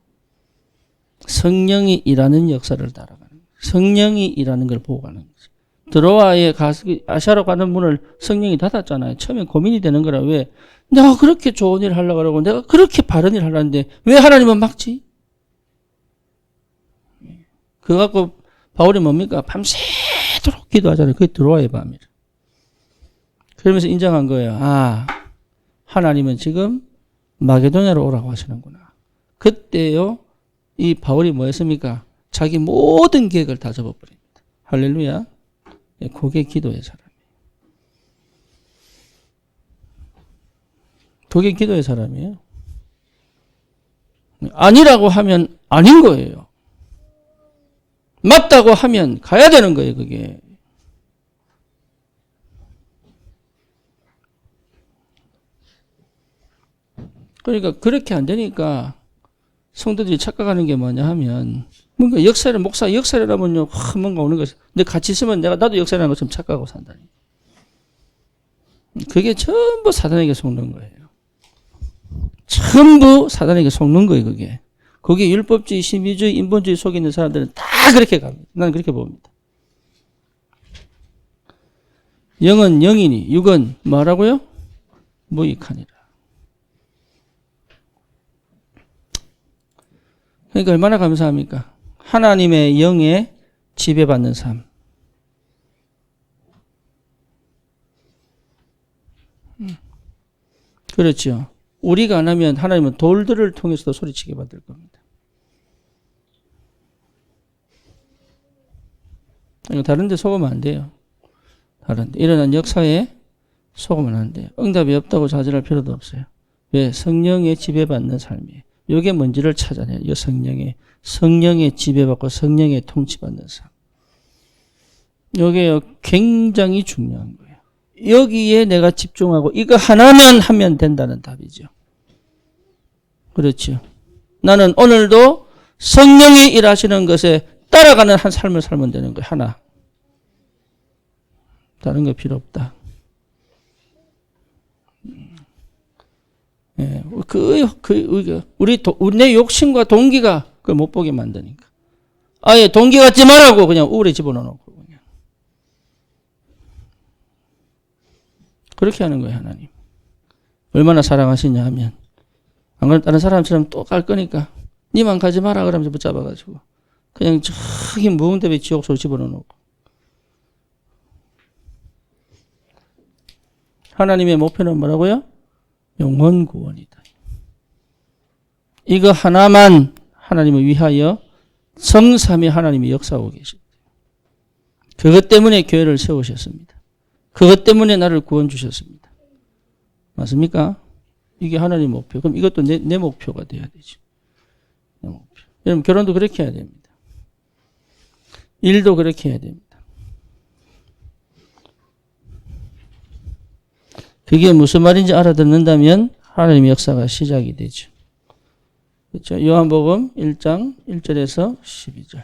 성령이 일하는 역사를 따라가는 거예요. 성령이 일하는 걸 보고 가는 거지. 드로아에 가서 아시아로 가는 문을 성령이 닫았잖아요. 처음엔 고민이 되는 거라. 왜? 내가 그렇게 좋은 일을 하려고 그러고 내가 그렇게 바른 일을 하려는데 왜 하나님은 막지? 그거 갖고 바울이 뭡니까? 밤새도록 기도하잖아요. 그게 드로아의 밤이라. 그러면서 인정한 거예요. 아, 하나님은 지금 마게도냐로 오라고 하시는구나. 그때요, 이 바울이 뭐 했습니까? 자기 모든 계획을 다 접어버립니다. 할렐루야. 그게 기도의 사람이에요. 그게 기도의 사람이에요. 아니라고 하면 아닌 거예요. 맞다고 하면 가야 되는 거예요, 그게. 그러니까 그렇게 안 되니까 성도들이 착각하는 게 뭐냐 하면 뭔가 목사 역사라면요 뭔가 오는 거죠. 근데 같이 있으면 나도 역사라는 것처럼 착각하고 산다니. 그게 전부 사단에게 속는 거예요. 전부 사단에게 속는 거예요, 그게. 거기에 율법주의, 신비주의, 인본주의 속에 있는 사람들은 다 그렇게 갑니다. 나는 그렇게 봅니다. 영은 영이니 육은 뭐라고요? 무익하니라. 그러니까 얼마나 감사합니까? 하나님의 영에 지배받는 삶. 그렇죠. 우리가 안 하면 하나님은 돌들을 통해서도 소리치게 만들 겁니다. 다른 데 속으면 안 돼요. 다른 데. 일어난 역사에 속으면 안 돼요. 응답이 없다고 좌절할 필요도 없어요. 왜? 성령에 지배받는 삶이에요. 이게 뭔지를 찾아내요. 이 성령에 지배받고 성령에 통치받는 삶. 이게 굉장히 중요한 거예요. 여기에 내가 집중하고 이거 하나만 하면 된다는 답이죠. 그렇죠. 나는 오늘도 성령이 일하시는 것에 따라가는 한 삶을 살면 되는 거예요. 하나. 다른 거 필요 없다. 예, 내 욕심과 동기가 그걸 못 보게 만드니까. 아예 동기 갖지 말라고 그냥 우울에 집어넣어놓고 그냥. 그렇게 하는 거예요, 하나님. 얼마나 사랑하시냐 하면. 안 그러면 다른 사람처럼 또 갈 거니까 니만 가지 마라 그러면서 붙잡아가지고 그냥 저기 무응답의 지옥소로 집어넣어놓고. 하나님의 목표는 뭐라고요? 영혼 구원이다. 이거 하나만 하나님을 위하여 성삼위 하나님이 역사하고 계십니다. 그것 때문에 교회를 세우셨습니다. 그것 때문에 나를 구원 주셨습니다. 맞습니까? 이게 하나님 목표. 그럼 이것도 내 목표가 돼야 되죠. 내 목표. 여러분 결혼도 그렇게 해야 됩니다. 일도 그렇게 해야 됩니다. 그게 무슨 말인지 알아듣는다면 하나님의 역사가 시작이 되죠. 그렇죠? 요한복음 1장 1절에서 12절.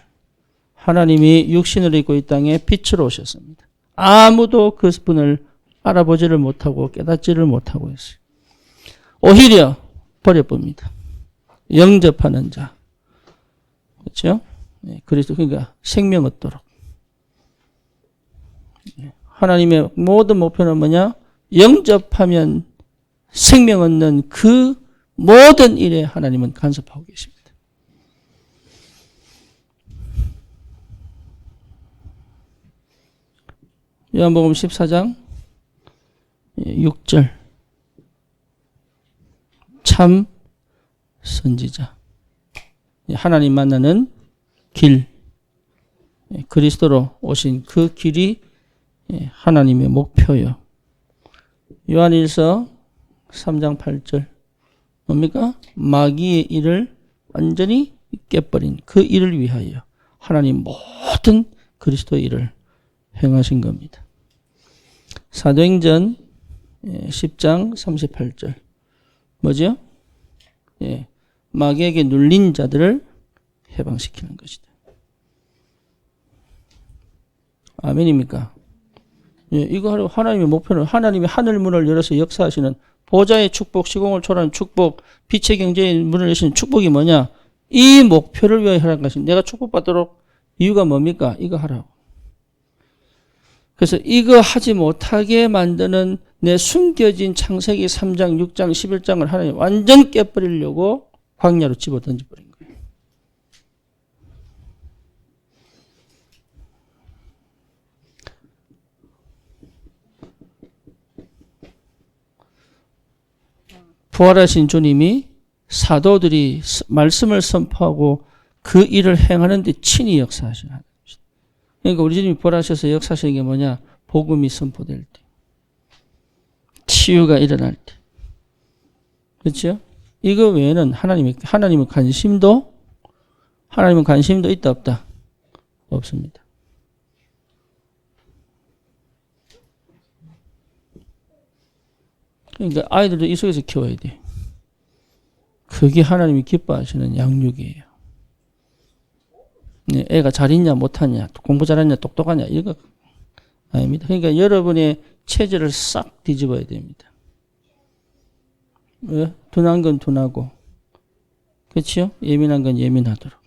하나님이 육신을 입고 이 땅에 빛으로 오셨습니다. 아무도 그분을 알아보지를 못하고 깨닫지를 못하고 했어요. 오히려 버려봅니다. 영접하는 자. 그렇죠? 그리스도, 그러니까 생명 얻도록. 하나님의 모든 목표는 뭐냐? 영접하면 생명 얻는 그 모든 일에 하나님은 간섭하고 계십니다. 요한복음 14장 6절. 참 선지자. 하나님 만나는 길. 그리스도로 오신 그 길이 하나님의 목표요. 요한일서 3장 8절. 뭡니까? 마귀의 일을 완전히 깨버린 그 일을 위하여 하나님 모든 그리스도의 일을 행하신 겁니다. 사도행전 10장 38절. 뭐죠? 마귀에게 눌린 자들을 해방시키는 것이다. 아멘입니까? 이거 하려 하나님의 목표는 하나님의 하늘 문을 열어서 역사하시는 보좌의 축복, 시공을 초월하는 축복, 빛의 경제의 문을 여시는 축복이 뭐냐? 이 목표를 위하여 하라는 것입니다. 내가 축복받도록 이유가 뭡니까? 이거 하라고. 그래서 이거 하지 못하게 만드는 내 숨겨진 창세기 3장, 6장, 11장을 하나님 완전 깨버리려고 광야로 집어 던져버린 거예요. 부활하신 주님이 사도들이 말씀을 선포하고 그 일을 행하는 데 친히 역사하시는 것이다. 그러니까 우리 주님이 부활하셔서 역사하시는 게 뭐냐? 복음이 선포될 때. 치유가 일어날 때. 그렇죠? 이거 외에는 하나님의 관심도 있다, 없다? 없습니다. 그러니까 아이들도 이 속에서 키워야 돼. 그게 하나님이 기뻐하시는 양육이에요. 애가 잘 있냐, 못하냐, 공부 잘하냐, 똑똑하냐, 이거 아닙니다. 그러니까 여러분의 체질을 싹 뒤집어야 됩니다. 왜? 둔한 건 둔하고, 그렇죠? 예민한 건 예민하도록.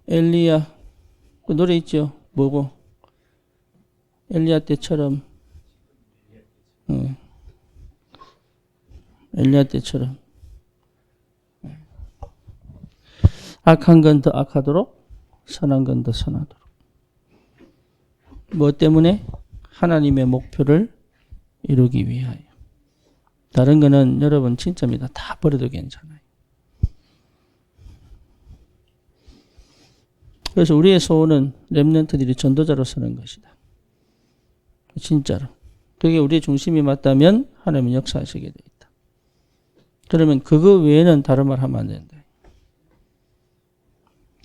엘리야, 그 노래 있죠? 뭐고? 엘리야 때처럼, 엘리야 때처럼. 악한 건 더 악하도록, 선한 건 더 선하도록. 뭐 때문에? 하나님의 목표를 이루기 위하여. 다른 거는 여러분 진짜입니다. 다 버려도 괜찮아요. 그래서 우리의 소원은 렘넌트들이 전도자로 서는 것이다. 진짜로. 그게 우리의 중심이 맞다면 하나님은 역사하시게 돼 있다. 그러면 그거 외에는 다른 말 하면 안 된다.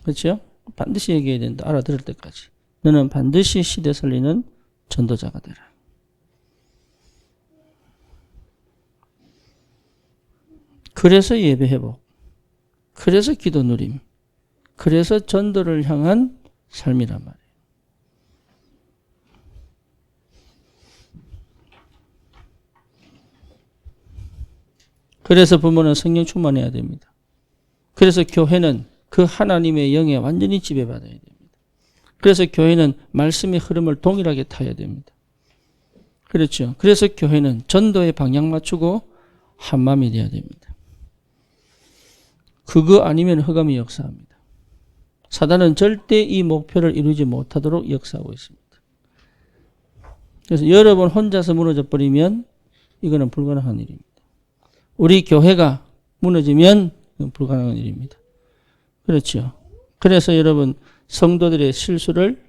그렇죠? 반드시 얘기해야 된다. 알아들을 때까지. 너는 반드시 시대 살리는 전도자가 되라. 그래서 예배 회복. 그래서 기도 누림. 그래서 전도를 향한 삶이란 말이에요. 그래서 부모는 성령 충만해야 됩니다. 그래서 교회는 그 하나님의 영에 완전히 지배받아야 됩니다. 그래서 교회는 말씀의 흐름을 동일하게 타야 됩니다. 그렇죠. 그래서 교회는 전도에 방향 맞추고 한마음이 돼야 됩니다. 그거 아니면 흑암이 역사합니다. 사단은 절대 이 목표를 이루지 못하도록 역사하고 있습니다. 그래서 여러분 혼자서 무너져 버리면 이거는 불가능한 일입니다. 우리 교회가 무너지면 이건 불가능한 일입니다. 그렇죠. 그래서 여러분 성도들의 실수를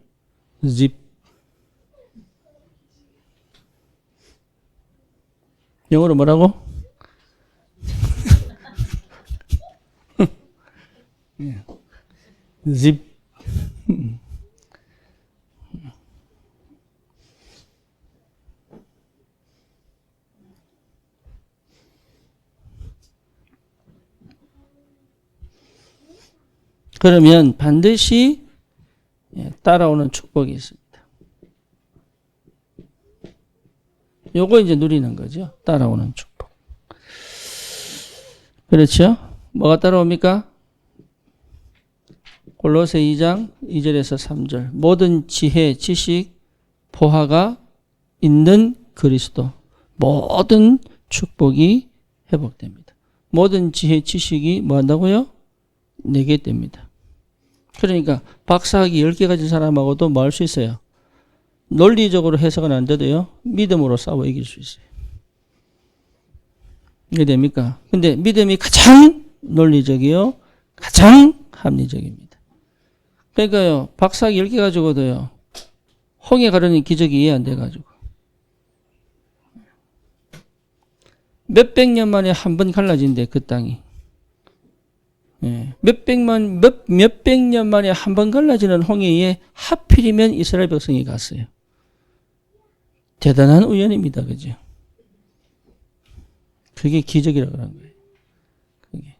영어로 뭐라고? zip. 그러면 반드시 따라오는 축복이 있습니다. 요거 이제 누리는 거죠. 따라오는 축복. 그렇죠? 뭐가 따라옵니까? 골로새 2장 2절에서 3절. 모든 지혜, 지식, 보화가 있는 그리스도. 모든 축복이 회복됩니다. 모든 지혜, 지식이 뭐 한다고요? 내게 됩니다. 그러니까 박사학위 10개 가진 사람하고도 뭐 할 수 있어요? 논리적으로 해석은 안 돼도요. 믿음으로 싸워 이길 수 있어요. 이게 됩니까? 근데 믿음이 가장 논리적이요. 가장 합리적입니다. 그러니까요. 박사학위 10개 가지고도요. 홍해 가르는 기적이 이해 안 돼가지고. 몇백 년 만에 한 번 갈라진대, 그 땅이. 예. 몇백 년 만에 한 번 갈라지는 홍해에 하필이면 이스라엘 백성이 갔어요. 대단한 우연입니다. 그죠? 그게 기적이라고 그런 거예요. 그게.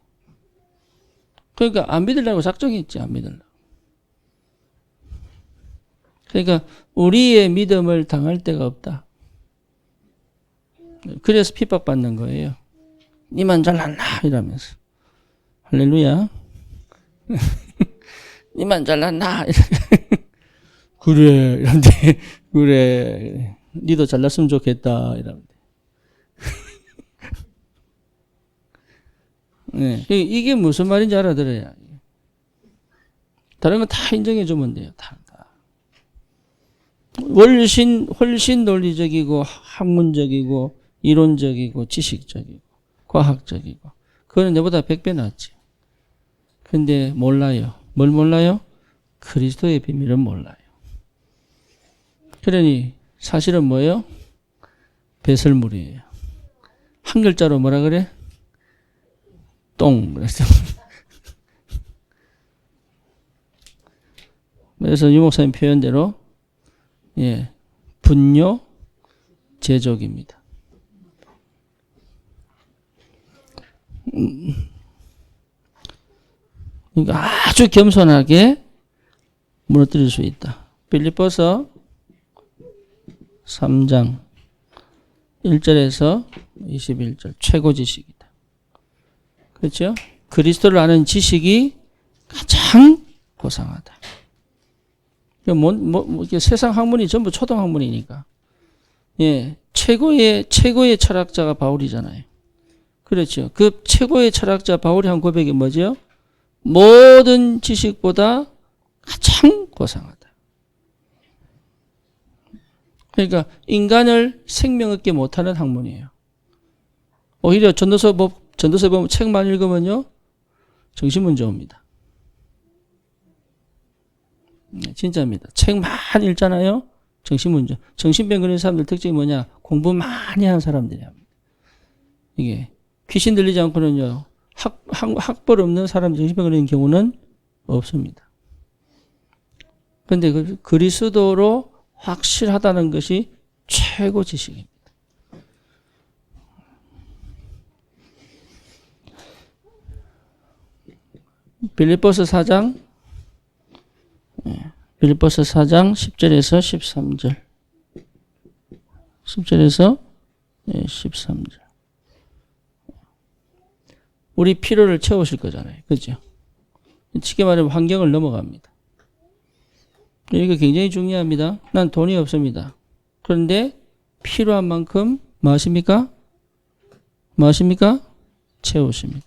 그러니까 안 믿으려고 작정했지, 안 믿으려고. 그러니까 우리의 믿음을 당할 데가 없다. 그래서 핍박받는 거예요. 니만 잘났나? 이러면서. 할렐루야. 니만 잘났나? 그래. 이런데, 그래. 니도 잘났으면 좋겠다. 이러는데. 네. 이게 무슨 말인지 알아들어야. 다른 건 다 인정해주면 돼요. 다. 훨씬 논리적이고, 학문적이고, 이론적이고, 지식적이고, 과학적이고. 그거는 내보다 100배 낫지. 근데 몰라요. 뭘 몰라요? 그리스도의 비밀은 몰라요. 그러니 사실은 뭐예요? 배설물이에요. 한 글자로 뭐라 그래? 똥. 그래서 유 목사님 표현대로 예, 분뇨 제족입니다. 그러니까 아주 겸손하게 무너뜨릴 수 있다. 빌립보서 3장 1절에서 21절 최고 지식이다. 그렇죠? 그리스도를 아는 지식이 가장 고상하다. 세상 학문이 전부 초등 학문이니까. 예, 최고의 철학자가 바울이잖아요. 그렇죠. 그 최고의 철학자 바울이 한 고백이 뭐죠? 모든 지식보다 가장 고상하다. 그러니까 인간을 생명 있게 못하는 학문이에요. 오히려 전도서 보면 책만 읽으면요. 정신문제 옵니다. 진짜입니다. 책만 읽잖아요. 정신문제. 정신병 걸린 사람들 특징이 뭐냐? 공부 많이 하는 사람들이야. 이게 귀신 들리지 않고는요. 학벌 없는 사람 정신병 걸리는 경우는 없습니다. 그런데 그리스도로 확실하다는 것이 최고 지식입니다. 빌립보서 4장 10절에서 13절. 10절에서 13절. 우리 필요를 채우실 거잖아요. 그죠? 쉽게 말하면 환경을 넘어갑니다. 이거 굉장히 중요합니다. 난 돈이 없습니다. 그런데 필요한 만큼 뭐 하십니까? 채우십니다.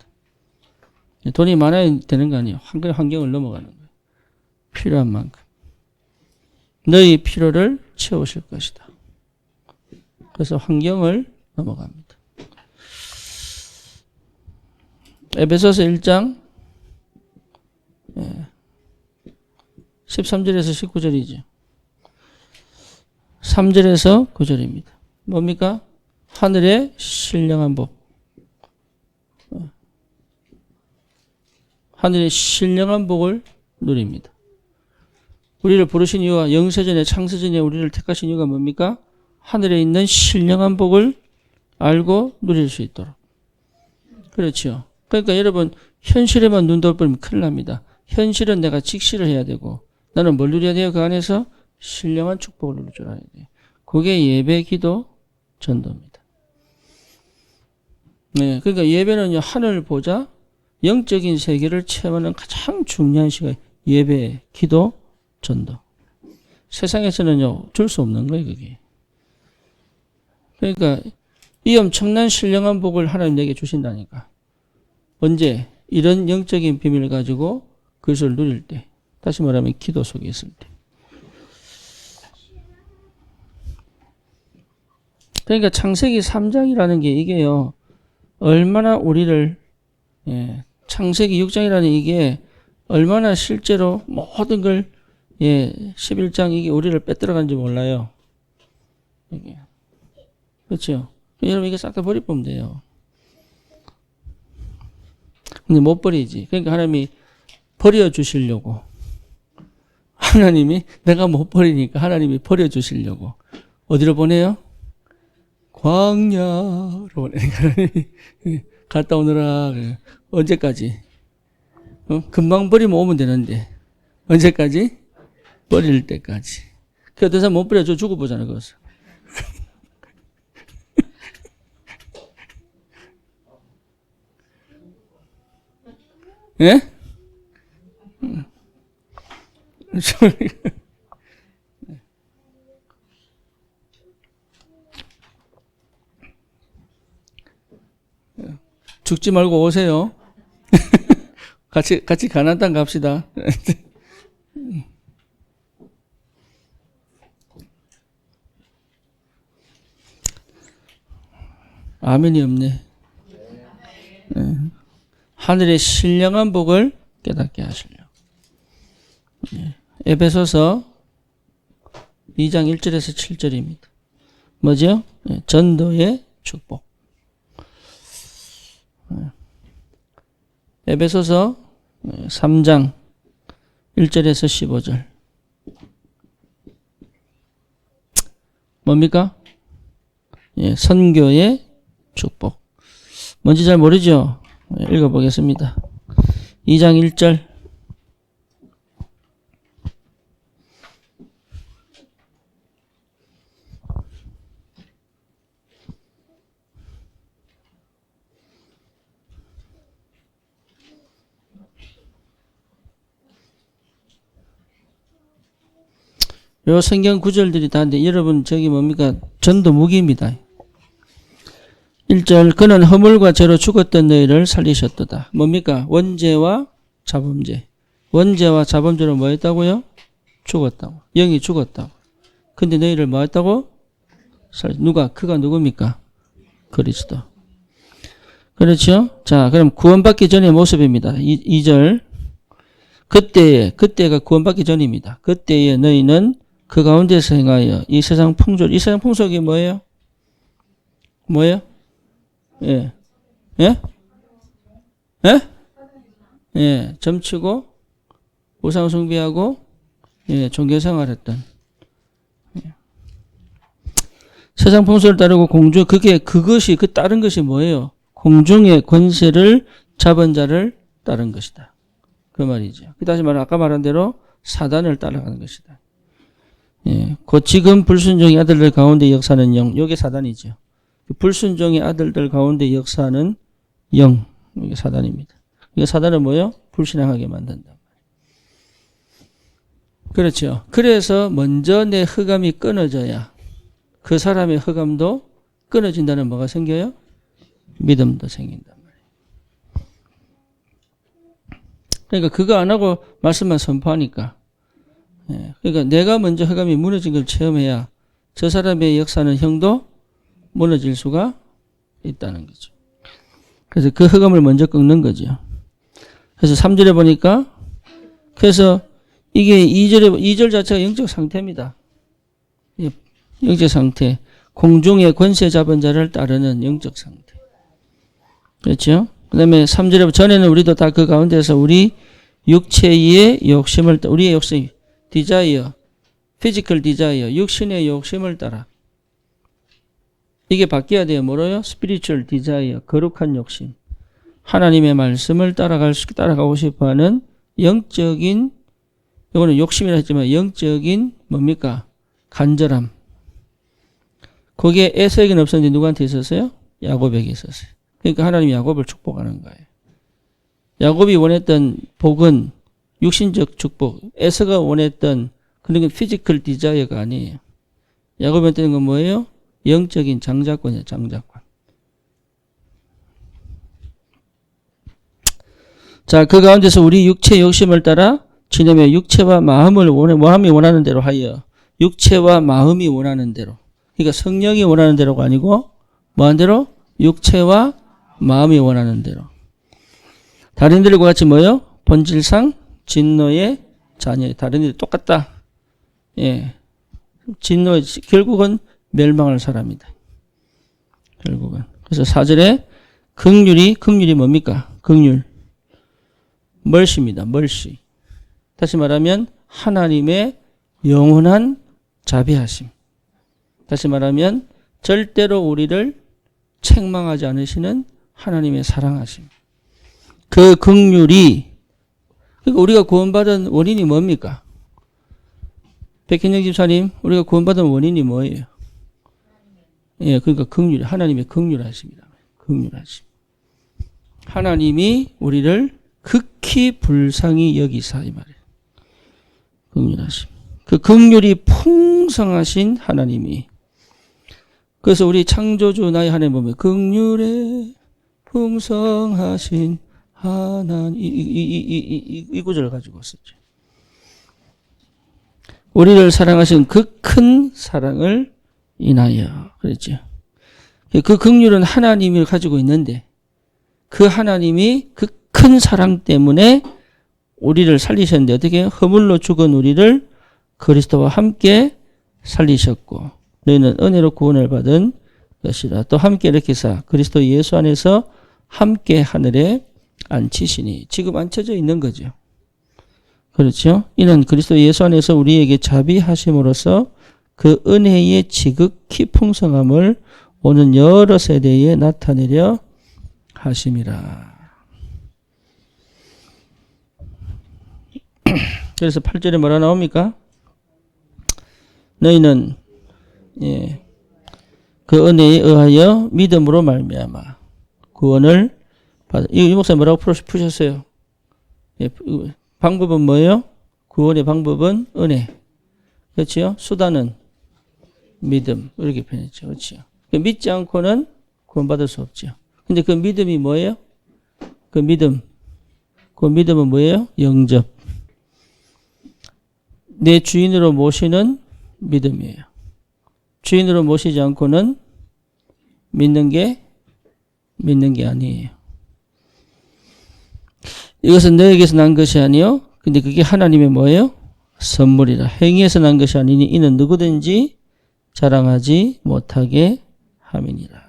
돈이 많아야 되는 거 아니에요. 환경을 넘어가는 거예요. 필요한 만큼. 너희 필요를 채우실 것이다. 그래서 환경을 넘어갑니다. 에베소서 1장 13절에서 19절이죠. 3절에서 9절입니다. 뭡니까? 하늘의 신령한 복. 하늘의 신령한 복을 누립니다. 우리를 부르신 이유와 영세전에 창세전에 우리를 택하신 이유가 뭡니까? 하늘에 있는 신령한 복을 알고 누릴 수 있도록. 그렇죠. 그러니까 여러분 현실에만 눈 돌리면 큰일 납니다. 현실은 내가 직시를 해야 되고 나는 뭘 누려야 돼요? 그 안에서 신령한 축복을 누릴 줄 알아야 돼요. 그게 예배, 기도, 전도입니다. 네, 그러니까 예배는요, 하늘 보자, 영적인 세계를 체험하는 가장 중요한 시간, 예배, 기도, 전도. 세상에서는요, 줄 수 없는 거예요, 그게. 그러니까 이 엄청난 신령한 복을 하나님 내게 주신다니까. 언제? 이런 영적인 비밀을 가지고 그것을 누릴 때. 다시 말하면 기도 속에 있을 때. 그러니까 창세기 3장이라는 게 이게요, 얼마나 우리를, 창세기 6장이라는 이게 얼마나 실제로 모든 걸, 11장 이게 우리를 빼들어간지 몰라요. 이게. 그렇죠? 여러분 이게 싹 다 버리면 돼요. 근데 못 버리지. 그러니까 하나님이 버려주시려고. 하나님이 내가 못 버리니까 하나님이 버려주시려고. 어디로 보내요? 광야로 보내니까 하나님이 갔다 오느라. 언제까지? 금방 버리면 오면 되는데. 언제까지? 버릴 때까지. 그 어떤 사람 못 버려줘 죽어보잖아, 그것을. 예? 죽지 말고 오세요. 같이 가나안 땅 갑시다. 아멘이 없네. 하늘의 신령한 복을 깨닫게 하시려고. 에베소서 2장 1절에서 7절입니다. 뭐죠? 전도의 축복. 에베소서 3장 1절에서 15절. 뭡니까? 선교의 축복. 뭔지 잘 모르죠? 읽어보겠습니다. 2장 1절. 요 성경 구절들이 다인데 여러분 저기 뭡니까? 전도 무기입니다. 1절 그는 허물과 죄로 죽었던 너희를 살리셨도다. 뭡니까? 원죄와 자범죄. 원죄와 자범죄로 뭐 했다고요? 죽었다고. 영이 죽었다고. 근데 너희를 뭐 했다고? 누가? 그가 누굽니까? 그리스도. 그렇죠? 자, 그럼 구원받기 전의 모습입니다. 2절. 그때가 구원받기 전입니다. 그때에 너희는 그 가운데서 행하여 이 세상 풍조, 이 세상 풍속이 뭐예요? 뭐예요? 예. 예? 예? 예. 점치고, 우상 숭배하고, 종교생활 했던. 예. 세상 풍속을 따르고 그것이, 그 다른 것이 뭐예요? 공중의 권세를 잡은 자를 따른 것이다. 그 말이죠. 다시 말해, 아까 말한 대로 사단을 따라가는 것이다. 예. 곧 지금 불순종의 아들들 가운데 역사는 영. 요게 사단이죠. 불순종의 아들들 가운데 역사는 영. 이게 사단입니다. 이게 사단은 뭐예요? 불신앙하게 만든다. 그렇죠. 그래서 먼저 내 흑암이 끊어져야 그 사람의 흑암도 끊어진다는 뭐가 생겨요? 믿음도 생긴단 말이에요. 그러니까 그거 안 하고 말씀만 선포하니까. 그러니까 내가 먼저 흑암이 무너진 걸 체험해야 저 사람의 역사는 형도 무너질 수가 있다는 거죠. 그래서 그 흑암을 먼저 끊는 거죠. 그래서 3절에 보니까 그래서 이게 2절 자체가 영적 상태입니다. 영적 상태. 공중의 권세 잡은 자를 따르는 영적 상태. 그렇죠? 그 다음에 3절에 전에는 우리도 다 그 가운데서 우리 육체의 욕심을 우리의 욕심 디자이어, 피지컬 디자이어, 육신의 욕심을 따라. 이게 바뀌어야 돼요. 뭐로요? 스피리추얼 디자이어, 거룩한 욕심. 하나님의 말씀을 따라가고 싶어하는 영적인, 이거는 욕심이라 했지만 영적인 뭡니까? 간절함. 거기에 에서에게는 없었는데 누구한테 있었어요? 야곱에게 있었어요. 그러니까 하나님이 야곱을 축복하는 거예요. 야곱이 원했던 복은 육신적 축복, 에서가 원했던 그런 게 피지컬 디자이어가 아니에요. 야곱이 뜨는 건 뭐예요? 영적인 장자권이에요. 장자권. 자, 그 가운데서 우리 육체 욕심을 따라 지내며 육체와 마음이 원하는 대로 하여 육체와 마음이 원하는 대로. 그러니까 성령이 원하는 대로가 아니고 뭐한 대로? 육체와 마음이 원하는 대로. 다른 이들과 같이 뭐요? 본질상 진노의 자녀. 다른 이들 똑같다. 예. 진노의, 결국은 멸망할 사람이다. 결국은. 그래서 4절에 긍휼이 뭡니까? 긍휼. 멀시입니다. 멀시. 다시 말하면 하나님의 영원한 자비하심. 다시 말하면 절대로 우리를 책망하지 않으시는 하나님의 사랑하심. 그 긍휼이, 그러니까 우리가 구원받은 원인이 뭡니까? 백현영 집사님, 우리가 구원받은 원인이 뭐예요? 예, 그러니까 긍휼, 하나님의 긍휼하심이다. 긍휼하심. 하나님이 우리를 극히 불쌍히 여기사 이 말이에요. 긍휼하심. 그 긍휼이 풍성하신 하나님이. 그래서 우리 창조주 나의 하나님 보면 긍휼에 풍성하신 하나님 이 구절을 가지고 썼죠. 우리를 사랑하신 그 큰 사랑을 인하여 그랬죠. 그 긍휼은 하나님이 가지고 있는데 그 하나님이 그 큰 사랑 때문에 우리를 살리셨는데 어떻게 허물로 죽은 우리를 그리스도와 함께 살리셨고 너희는 은혜로 구원을 받은 것이라. 또 함께 일으키사 그리스도 예수 안에서 함께 하늘에 앉히시니. 지금 앉혀져 있는 거죠. 그렇죠? 이는 그리스도 예수 안에서 우리에게 자비하심으로써 그 은혜의 지극히 풍성함을 오는 여러 세대에 나타내려 하심이라. 그래서 8절에 뭐라 나옵니까? 너희는 그 은혜에 의하여 믿음으로 말미암아 구원을 받아. 이 목사님 뭐라고 푸셨어요? 방법은 뭐예요? 구원의 방법은 은혜. 그렇죠? 수단은 믿음. 이렇게 표현했죠. 그렇죠? 믿지 않고는 구원받을 수 없죠. 근데 그 믿음이 뭐예요? 그 믿음은 뭐예요? 영접. 내 주인으로 모시는 믿음이에요. 주인으로 모시지 않고는 믿는 게 아니에요. 이것은 너에게서 난 것이 아니요. 근데 그게 하나님의 뭐예요? 선물이라. 행위에서 난 것이 아니니 이는 누구든지 자랑하지 못하게 함이니라.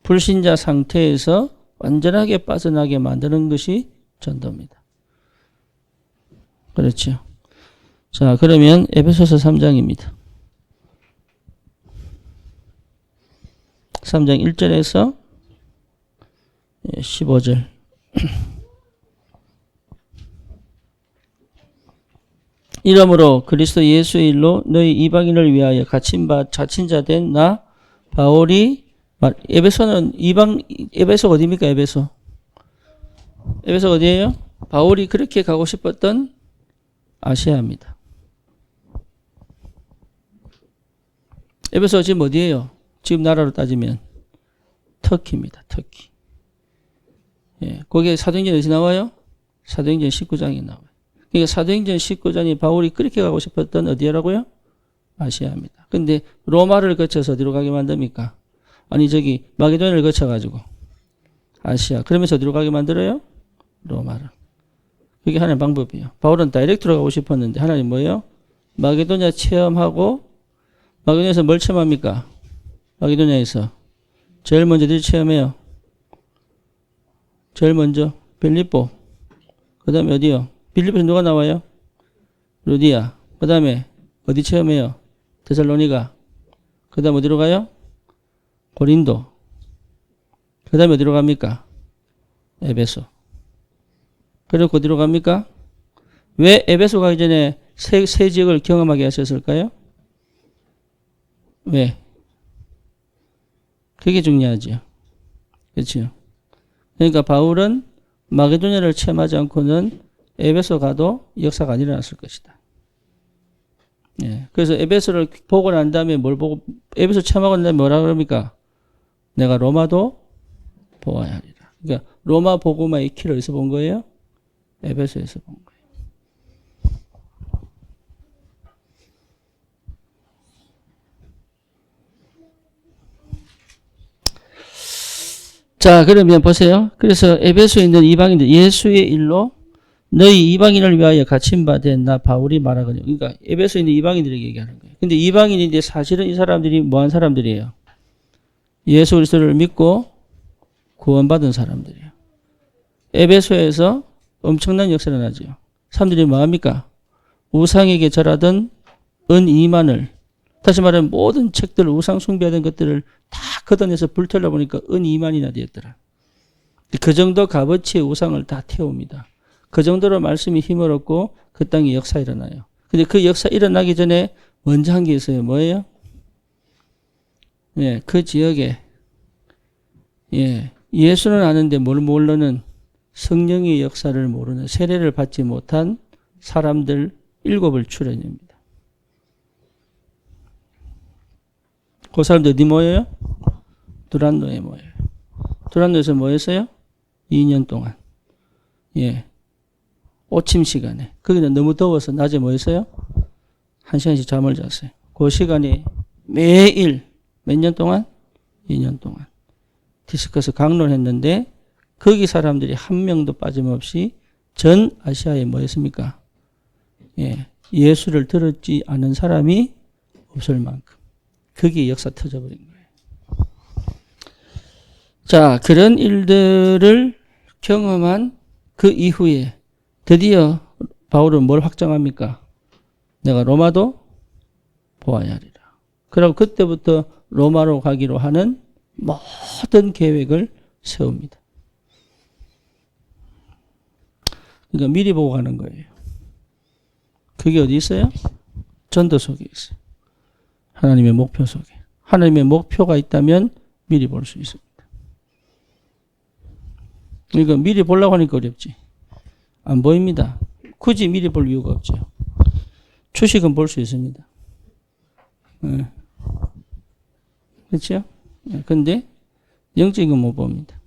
불신자 상태에서 완전하게 빠져나게 만드는 것이 전도입니다. 그렇죠. 자, 그러면 에베소서 3장입니다. 3장 1절에서 15절. 이러므로 그리스도 예수의 일로 너희 이방인을 위하여 갇힌 자 된 나 바울이 에베소는 에베소 어디입니까? 에베소 어디예요? 바울이 그렇게 가고 싶었던 아시아입니다. 에베소 지금 어디예요? 지금 나라로 따지면 터키입니다. 터키. 예, 거기에 사도행전 어디서 나와요? 사도행전 19장에 나와요. 그러니까 사도행전 19장이 바울이 그렇게 가고 싶었던 어디라고요? 아시아입니다. 근데 로마를 거쳐서 어디로 가게 만듭니까? 아니 저기 마게도니아를 거쳐가지고 아시아. 그러면서 어디로 가게 만들어요? 로마를. 그게 하나의 방법이에요. 바울은 다이렉트로 가고 싶었는데 하나님 뭐예요? 마게도니아 체험하고 마게도니아에서 뭘 체험합니까? 마게도니아에서 제일 먼저 어디 체험해요? 제일 먼저 빌립보. 그 다음에 어디요? 빌립보에서 누가 나와요? 루디아. 그 다음에 어디 체험해요? 데살로니가. 그 다음 어디로 가요? 고린도. 그 다음에 어디로 갑니까? 에베소. 그리고 어디로 갑니까? 왜 에베소 가기 전에 새 지역을 경험하게 하셨을까요? 왜? 그게 중요하죠. 그렇죠? 그러니까 바울은 마게도냐를 체험하지 않고는 에베소 가도 역사가 안 일어났을 것이다. 예. 그래서 에베소를 보고 난 다음에 뭘 보고, 에베소 체험하고 난 다음에 뭐라 그럽니까? 내가 로마도 보아야 하리라. 그러니까 로마 복음화의 키를 어디서 본 거예요? 에베소에서 본 거예요. 자, 그러면 보세요. 그래서 에베소에 있는 이방인들, 예수의 일로 너희 이방인을 위하여 갇힌 바 된 나 바울이 말하거든요. 그러니까 에베소에 있는 이방인들에게 얘기하는 거예요. 근데 이방인인데 사실은 이 사람들이 뭐한 사람들이에요? 예수 그리스도를 믿고 구원받은 사람들이에요. 에베소에서 엄청난 역사가 나죠. 사람들이 뭐합니까? 우상에게 절하던 은 2만을, 다시 말하면 모든 책들, 우상 숭배하던 것들을 다 걷어내서 불태워 보니까 은 2만이나 되었더라. 그 정도 값어치의 우상을 다 태웁니다. 그 정도로 말씀이 힘을 얻고 그 땅에 역사 일어나요. 근데 그 역사 일어나기 전에 먼저 한 게 있어요. 뭐예요? 예, 그 지역에, 예, 예수는 아는데 뭘 모르는 성령의 역사를 모르는 세례를 받지 못한 사람들 7을 출애굽합니다. 그 사람들 어디 모여요? 두란노에 모여요. 두란노에서 뭐 했어요? 2년 동안. 예. 오침 시간에. 거기는 너무 더워서 낮에 뭐 했어요? 1시간씩 잠을 잤어요. 그 시간에 매일 몇 년 동안? 2년 동안. 디스커스 강론을 했는데 거기 사람들이 한 명도 빠짐없이 전 아시아에 뭐 했습니까? 예. 예수를 들었지 않은 사람이 없을 만큼. 거기에 역사 터져버린 거예요. 자, 그런 일들을 경험한 그 이후에 드디어 바울은 뭘 확정합니까? 내가 로마도 보아야 하리라. 그럼 그때부터 로마로 가기로 하는 모든 계획을 세웁니다. 그러니까 미리 보고 가는 거예요. 그게 어디 있어요? 전도 속에 있어요. 하나님의 목표 속에. 하나님의 목표가 있다면 미리 볼 수 있습니다. 그러니까 미리 보려고 하니까 어렵지. 안 보입니다. 굳이 미리 볼 이유가 없죠. 주식은 볼 수 있습니다. 네. 그렇죠? 근데 영적인 건 못 봅니다.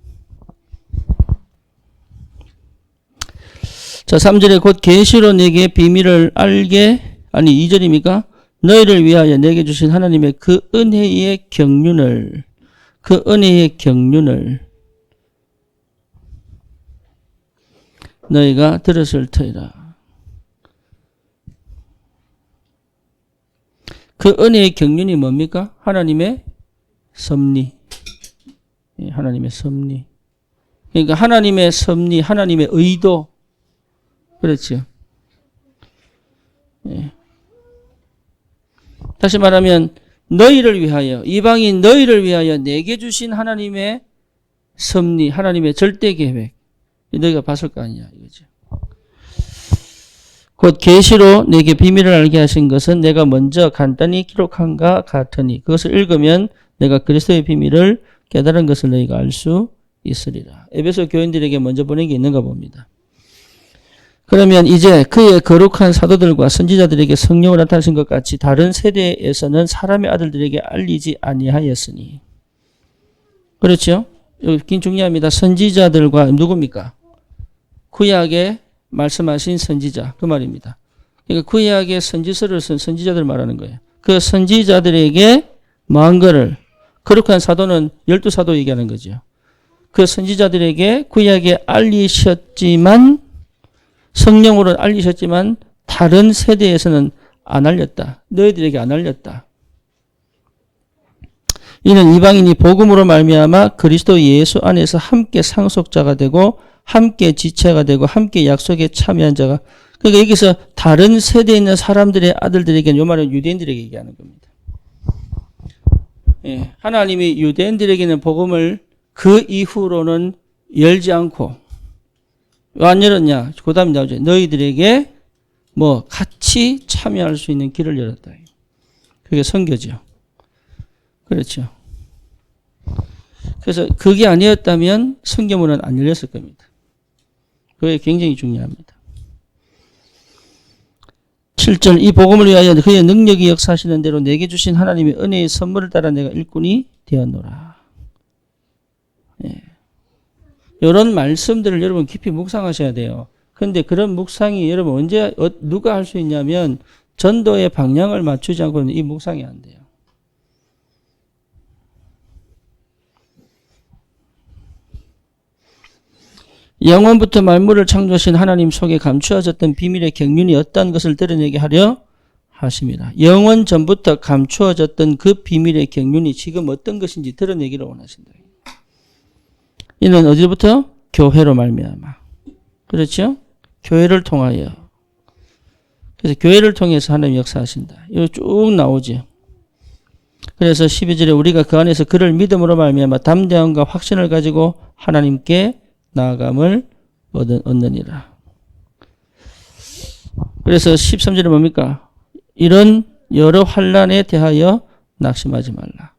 자, 3절에 곧 계시로 내게 비밀을 알게, 아니 2절입니까? 너희를 위하여 내게 주신 하나님의 그 은혜의 경륜을 너희가 들었을 터이라. 그 은혜의 경륜이 뭡니까? 하나님의 섭리. 하나님의 섭리. 그러니까 하나님의 섭리, 하나님의 의도. 그렇죠. 예. 다시 말하면 너희를 위하여, 이방인 너희를 위하여 내게 주신 하나님의 섭리, 하나님의 절대 계획. 너희가 봤을 거 아니냐 이거죠. 곧 계시로 내게 비밀을 알게 하신 것은 내가 먼저 간단히 기록한가 같으니 그것을 읽으면 내가 그리스도의 비밀을 깨달은 것을 너희가 알 수 있으리라. 에베소 교인들에게 먼저 보낸 게 있는가 봅니다. 그러면 이제 그의 거룩한 사도들과 선지자들에게 성령을 나타내신 것 같이 다른 세대에서는 사람의 아들들에게 알리지 아니하였으니. 그렇죠? 여기 중요합니다. 선지자들과 누굽니까? 구약에 말씀하신 선지자, 그 말입니다. 그러니까 구약에 선지서를 쓴 선지자들 말하는 거예요. 그 선지자들에게 뭐한 거를, 거룩한 사도는 12사도 얘기하는 거죠. 그 선지자들에게 구약에 알리셨지만, 성령으로 알리셨지만 다른 세대에서는 안 알렸다. 너희들에게 안 알렸다. 이는 이방인이 복음으로 말미암아 그리스도 예수 안에서 함께 상속자가 되고 함께 지체가 되고 함께 약속에 참여한 자가, 그러니까 여기서 다른 세대에 있는 사람들의 아들들에게는 요 말은 유대인들에게 얘기하는 겁니다. 예, 하나님이 유대인들에게는 복음을 그 이후로는 열지 않고 왜 안 열었냐? 그 다음에 나오죠. 너희들에게 뭐 같이 참여할 수 있는 길을 열었다. 그게 선교죠. 그렇죠. 그래서 그게 아니었다면 성경문은 안 열렸을 겁니다. 그게 굉장히 중요합니다. 7절 이 복음을 위하여 그의 능력이 역사하시는 대로 내게 주신 하나님의 은혜의 선물을 따라 내가 일꾼이 되었노라. 예. 이런 말씀들을 여러분 깊이 묵상하셔야 돼요. 그런데 그런 묵상이 여러분 언제 누가 할 수 있냐면 전도의 방향을 맞추지 않고는 이 묵상이 안 돼요. 영원부터 만물을 창조하신 하나님 속에 감추어졌던 비밀의 경륜이 어떤 것을 드러내게 하려 하십니다. 영원 전부터 감추어졌던 그 비밀의 경륜이 지금 어떤 것인지 드러내기를 원하신다. 이는 어디로부터? 교회로 말미암아. 그렇죠? 교회를 통하여. 그래서 교회를 통해서 하나님 역사하신다. 이거 쭉 나오죠. 그래서 12절에 우리가 그 안에서 그를 믿음으로 말미암아 담대함과 확신을 가지고 하나님께 나아감을 얻느니라. 그래서 13절에 뭡니까? 이런 여러 환난에 대하여 낙심하지 말라.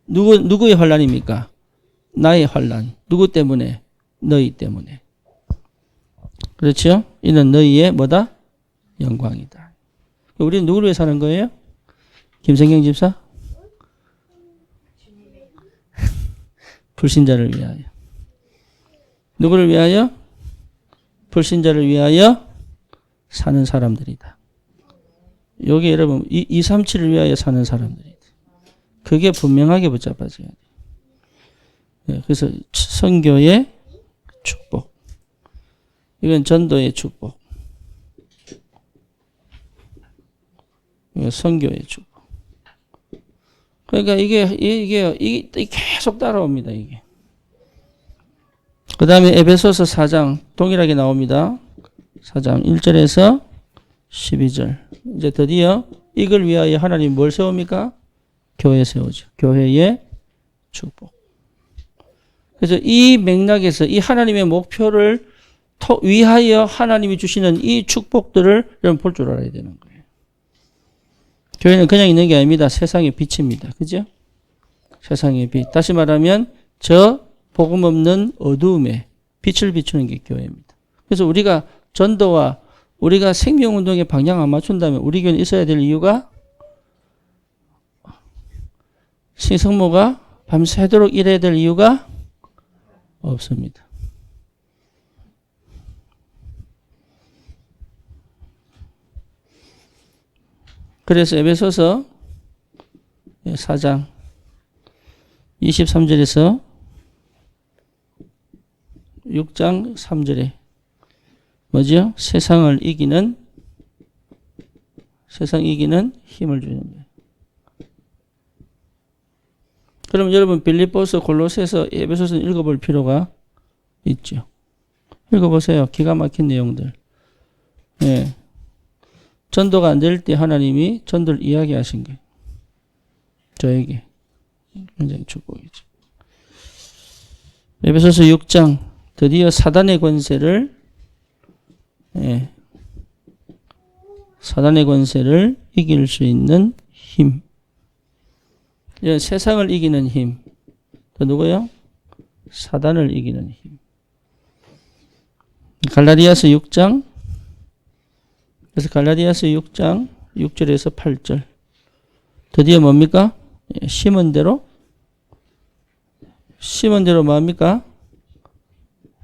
누구의 환난입니까? 나의 환난. 누구 때문에? 너희 때문에. 그렇죠? 이는 너희의 뭐다? 영광이다. 우리는 누구를 위해 사는 거예요? 김성경 집사? 불신자를 위하여. 누구를 위하여? 불신자를 위하여 사는 사람들이다. 여기 여러분 237을 위하여 사는 사람들이다. 그게 분명하게 붙잡아져야 돼요. 네, 그래서 선교의 축복. 이건 전도의 축복. 이건 선교의 축복. 그러니까 이게 계속 따라옵니다. 이게. 그 다음에 에베소서 4장 동일하게 나옵니다. 4장 1절에서 12절. 이제 드디어 이걸 위하여 하나님 뭘 세웁니까? 교회 세우죠. 교회의 축복. 그래서 이 맥락에서 이 하나님의 목표를 위하여 하나님이 주시는 이 축복들을 여러분 볼 줄 알아야 되는 거예요. 교회는 그냥 있는 게 아닙니다. 세상의 빛입니다. 그죠? 세상의 빛. 다시 말하면 저 복음 없는 어두움에 빛을 비추는 게 교회입니다. 그래서 우리가 전도와 우리가 생명운동의 방향 안 맞춘다면 우리 교회는 있어야 될 이유가 신성모가 밤새도록 일해야 될 이유가 없습니다. 그래서 에베소서 4장 23절에서 6장 3절에 뭐죠? 세상 이기는 힘을 주는 거예요. 그럼 여러분 빌립보서, 골로새서, 에베소서 읽어볼 필요가 있죠. 읽어보세요. 기가 막힌 내용들. 예. 전도가 안 될 때 하나님이 전도를 이야기하신 거예요. 저에게. 굉장히 축복이죠. 에베소서 6장 드디어 사단의 권세를 이길 수 있는 힘. 세상을 이기는 힘. 또 누구요? 사단을 이기는 힘. 갈라디아서 6장. 그래서 갈라디아서 6장 6절에서 8절. 드디어 뭡니까? 심은 대로 뭡니까?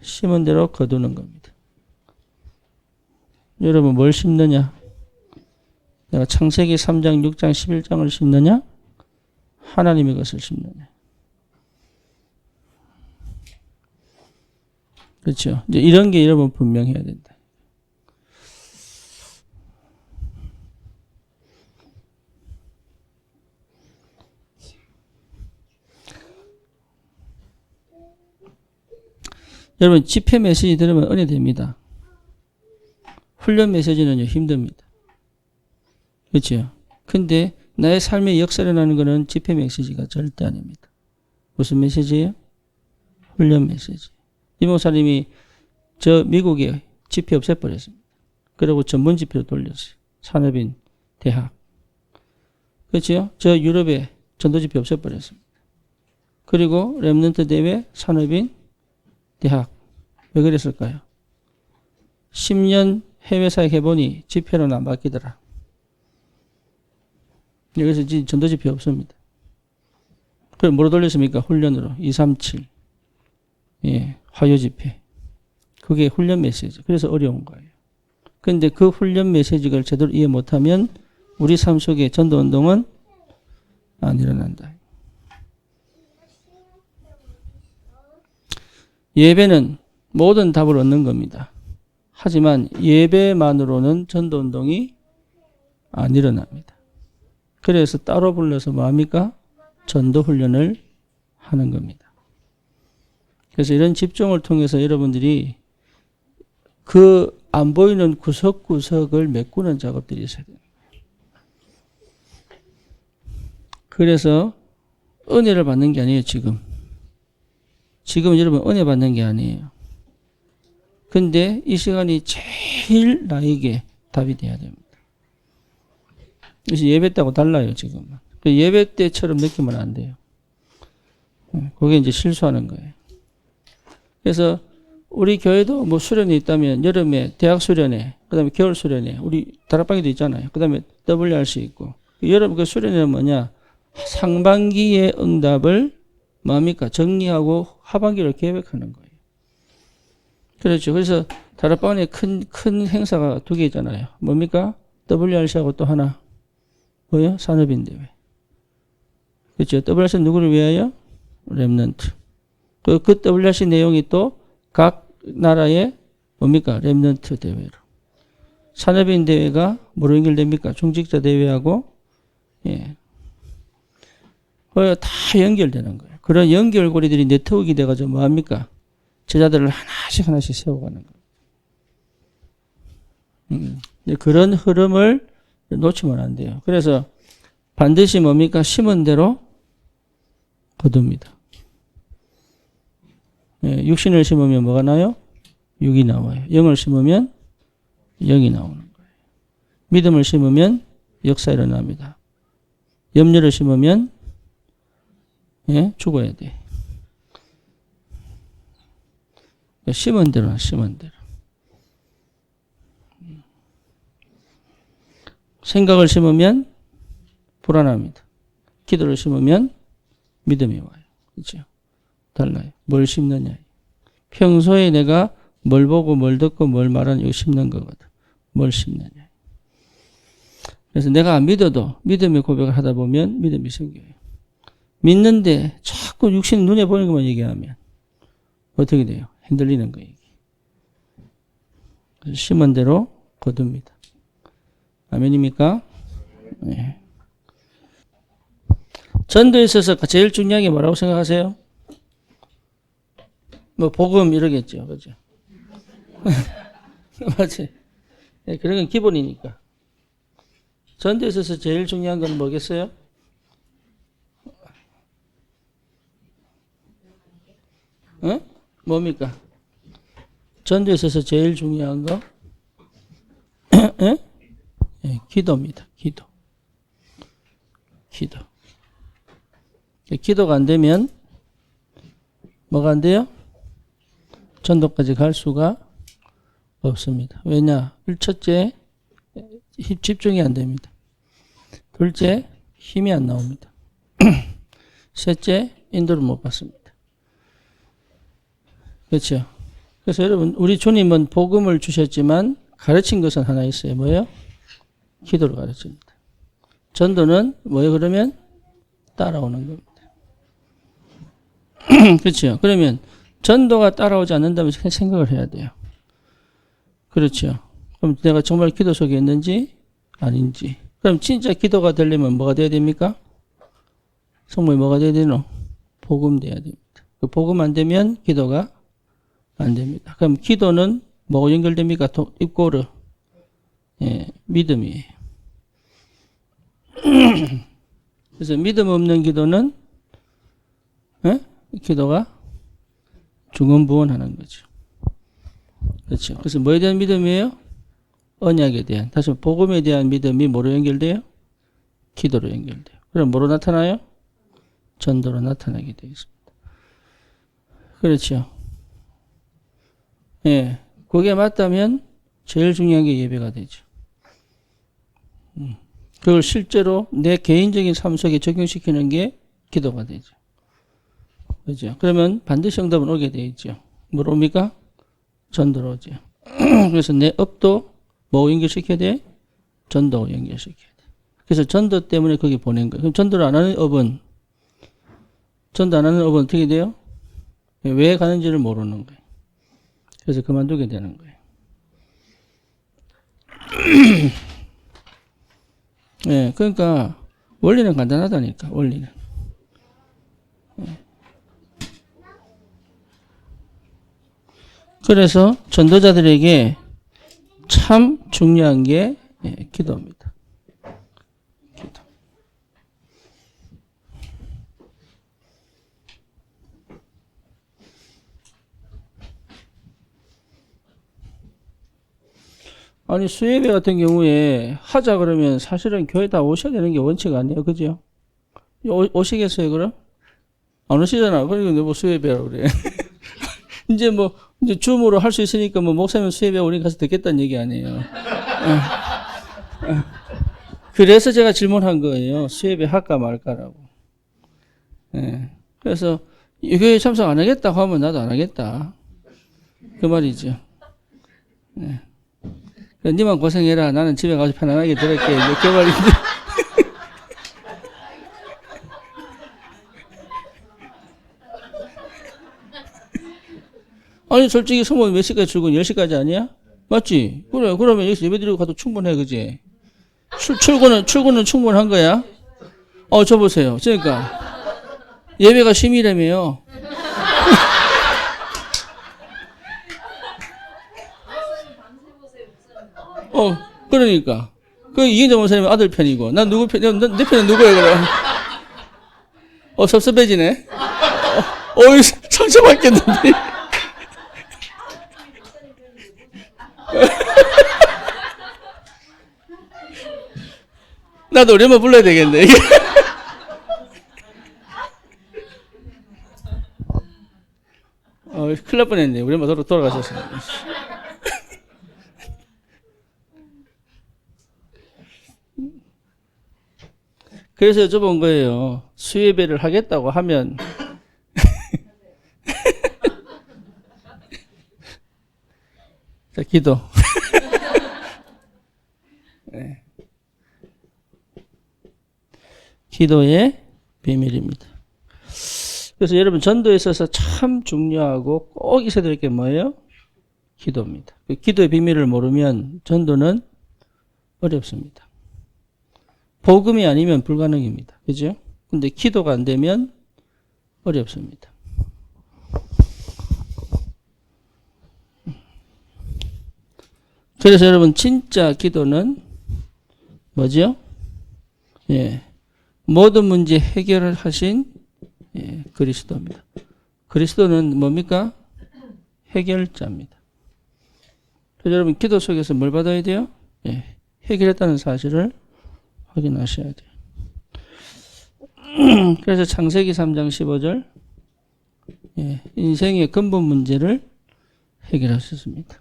심은 대로 거두는 겁니다. 여러분 뭘 심느냐? 내가 창세기 3장, 6장, 11장을 심느냐? 하나님의 것을 심느냐? 그렇죠? 이제 이런 게 여러분 분명해야 된다. 여러분 집회 메시지 들으면 은혜 됩니다. 훈련 메시지는요 힘듭니다. 그렇죠? 근데 나의 삶의 역사를 나는 것은 집회 메시지가 절대 아닙니다. 무슨 메시지예요? 훈련 메시지. 이 목사님이 저 미국에 집회 없애버렸습니다. 그리고 전문 집회로 돌렸어요. 산업인 대학. 그렇죠? 저 유럽에 전도집회 없애버렸습니다. 그리고 렘넌트 대회, 산업인, 대학. 왜 그랬을까요? 10년 해외 사역 해보니 집회로는 안 바뀌더라. 여기서 전도집회 없습니다. 그럼 뭐로 돌렸습니까? 훈련으로. 237. 예, 화요집회. 그게 훈련 메시지. 그래서 어려운 거예요. 그런데 그 훈련 메시지를 제대로 이해 못하면 우리 삶 속에 전도운동은 안 일어난다. 예배는 모든 답을 얻는 겁니다. 하지만 예배만으로는 전도운동이 안 일어납니다. 그래서 따로 불러서 뭐합니까? 전도훈련을 하는 겁니다. 그래서 이런 집중을 통해서 여러분들이 그 안 보이는 구석구석을 메꾸는 작업들이 있어야 돼요. 그래서 은혜를 받는 게 아니에요, 지금. 지금 여러분 은혜 받는 게 아니에요. 근데 이 시간이 제일 나에게 답이 돼야 됩니다. 그래서 예배 때하고 달라요, 지금. 예배 때처럼 느끼면 안 돼요. 그게 이제 실수하는 거예요. 그래서 우리 교회도 뭐 수련이 있다면 여름에 대학 수련회, 그 다음에 겨울 수련회, 우리 다락방에도 있잖아요. 그 다음에 WRC 있고. 여러분 그 수련회는 뭐냐? 상반기의 응답을 뭡니까? 정리하고 하반기를 계획하는 거예요. 그렇죠. 그래서 다락방에 큰 행사가 2개 있잖아요. 뭡니까? WRC하고 또 하나. 뭐요? 산업인대회. 그렇죠. WRC는 누구를 위하여? 렘넌트. 그 WRC 내용이 또 각 나라의 뭡니까? 렘넌트 대회로. 산업인 대회가 뭐로 연결됩니까? 중직자 대회하고, 예. 다 연결되는 거예요. 그런 연결고리들이 네트워크가 돼가지고 뭐합니까? 제자들을 하나씩 세워가는 거예요. 그런 흐름을 놓치면 안 돼요. 그래서 반드시 뭡니까? 심은 대로 거둡니다. 예, 육신을 심으면 뭐가 나요? 육이 나와요. 영을 심으면 영이 나오는 거예요. 믿음을 심으면 역사 일어납니다. 염려를 심으면 죽어야 돼. 심은 대로. 생각을 심으면 불안합니다. 기도를 심으면 믿음이 와요. 그렇죠? 달라요. 뭘 심느냐. 평소에 내가 뭘 보고 뭘 듣고 뭘 말하는 이거 심는 거거든. 뭘 심느냐. 그래서 내가 안 믿어도 믿음의 고백을 하다 보면 믿음이 생겨요. 믿는데 자꾸 육신 눈에 보이는 것만 얘기하면 어떻게 돼요? 흔들리는 거예요. 그래서 심은 대로 거둡니다. 아멘입니까? 네. 전도에 있어서 제일 중요한 게 뭐라고 생각하세요? 뭐 복음 이러겠죠. 그죠? 맞지? 네, 그런 건 기본이니까. 전도에 있어서 제일 중요한 건 뭐겠어요? 뭡니까? 전도에 있어서 제일 중요한 거? 네, 기도입니다. 기도. 기도가 안 되면 뭐가 안 돼요? 전도까지 갈 수가 없습니다. 왜냐? 첫째, 집중이 안 됩니다. 둘째, 힘이 안 나옵니다. 셋째, 인도를 못 받습니다. 그렇죠? 그래서 여러분, 우리 주님은 복음을 주셨지만 가르친 것은 하나 있어요. 뭐예요? 기도를 가르칩니다. 전도는 뭐예요? 그러면 따라오는 겁니다. 그렇죠? 그러면 전도가 따라오지 않는다면 생각을 해야 돼요. 그렇죠? 그럼 내가 정말 기도 속에 있는지 아닌지. 그럼 진짜 기도가 되려면 뭐가 돼야 됩니까? 성모에 뭐가 돼야 되노? 복음 돼야 됩니다. 그 복음 안 되면 기도가 안 됩니다. 그럼 기도는 뭐가 연결됩니까? 입고르. 예, 믿음이에요. 그래서 믿음 없는 기도는 기도가 중언부언하는 거죠. 그렇죠. 그래서 뭐에 대한 믿음이에요? 언약에 대한. 다시 복음에 대한 믿음이 뭐로 연결돼요? 기도로 연결돼요. 그럼 뭐로 나타나요? 전도로 나타나게 되어 있습니다. 그렇죠. 예. 그게 맞다면 제일 중요한 게 예배가 되죠. 그걸 실제로 내 개인적인 삶 속에 적용시키는 게 기도가 되죠. 그죠? 그러면 반드시 응답은 오게 되어 있죠. 뭘 옵니까? 전도로 오죠. 그래서 내 업도 뭐 연결시켜야 돼? 전도 연결시켜야 돼. 그래서 전도 때문에 거기 보낸 거예요. 그럼 전도를 안 하는 업은, 전도 안 하는 업은 어떻게 돼요? 왜 가는지를 모르는 거예요. 그래서 그만두게 되는 거예요. 예, 그러니까 원리는 간단하다니까, 원리는. 그래서 전도자들에게 참 중요한 게 기도입니다. 기도. 아니 수예배 같은 경우에 하자 그러면 사실은 교회 다 오셔야 되는 게 원칙 아니에요, 그죠? 오시겠어요, 그럼? 안 오시잖아. 그러니까 뭐 수예배라고 그래. 이제 줌으로 할 수 있으니까 목사님 수예배 우리 가서 듣겠다는 얘기 아니에요. 그래서 제가 질문한 거예요. 수예배 할까 말까라고. 예. 그래서 이 교회 참석 안 하겠다고 하면 나도 안 하겠다. 그 말이죠. 예. 니만 고생해라. 나는 집에 가서 편안하게 들을게. 이제 그 말인데. 아니, 솔직히 성모는 몇 시까지 출근? 10시까지 아니야? 맞지? 그래, 그러면 여기서 예배 드리고 가도 충분해, 그지? 출근은 충분한 거야? 저 보세요. 그러니까, 예배가 쉼이라며요. 그러니까. 이경정 목사님은 아들 편이고, 난 누구 편, 내 편은 누구야, 그럼? 섭섭해지네? 상처받겠는데? 나도 노래만 불러야 되겠네. 큰일 날 뻔했네. 우리 엄마 돌아가셨어. 그래서 여쭤본 거예요. 수예배를 하겠다고 하면 자, 기도. 네. 기도의 비밀입니다. 그래서 여러분 전도에 있어서 참 중요하고 꼭 있어야 될 게 뭐예요? 기도입니다. 그 기도의 비밀을 모르면 전도는 어렵습니다. 복음이 아니면 불가능입니다. 그죠? 근데 기도가 안 되면 어렵습니다. 그래서 여러분 진짜 기도는 뭐죠? 예, 모든 문제 해결을 하신 그리스도입니다. 그리스도는 뭡니까? 해결자입니다. 그래서 여러분 기도 속에서 뭘 받아야 돼요? 예, 해결했다는 사실을 확인하셔야 돼요. 그래서 창세기 3장 15절 인생의 근본 문제를 해결하셨습니다.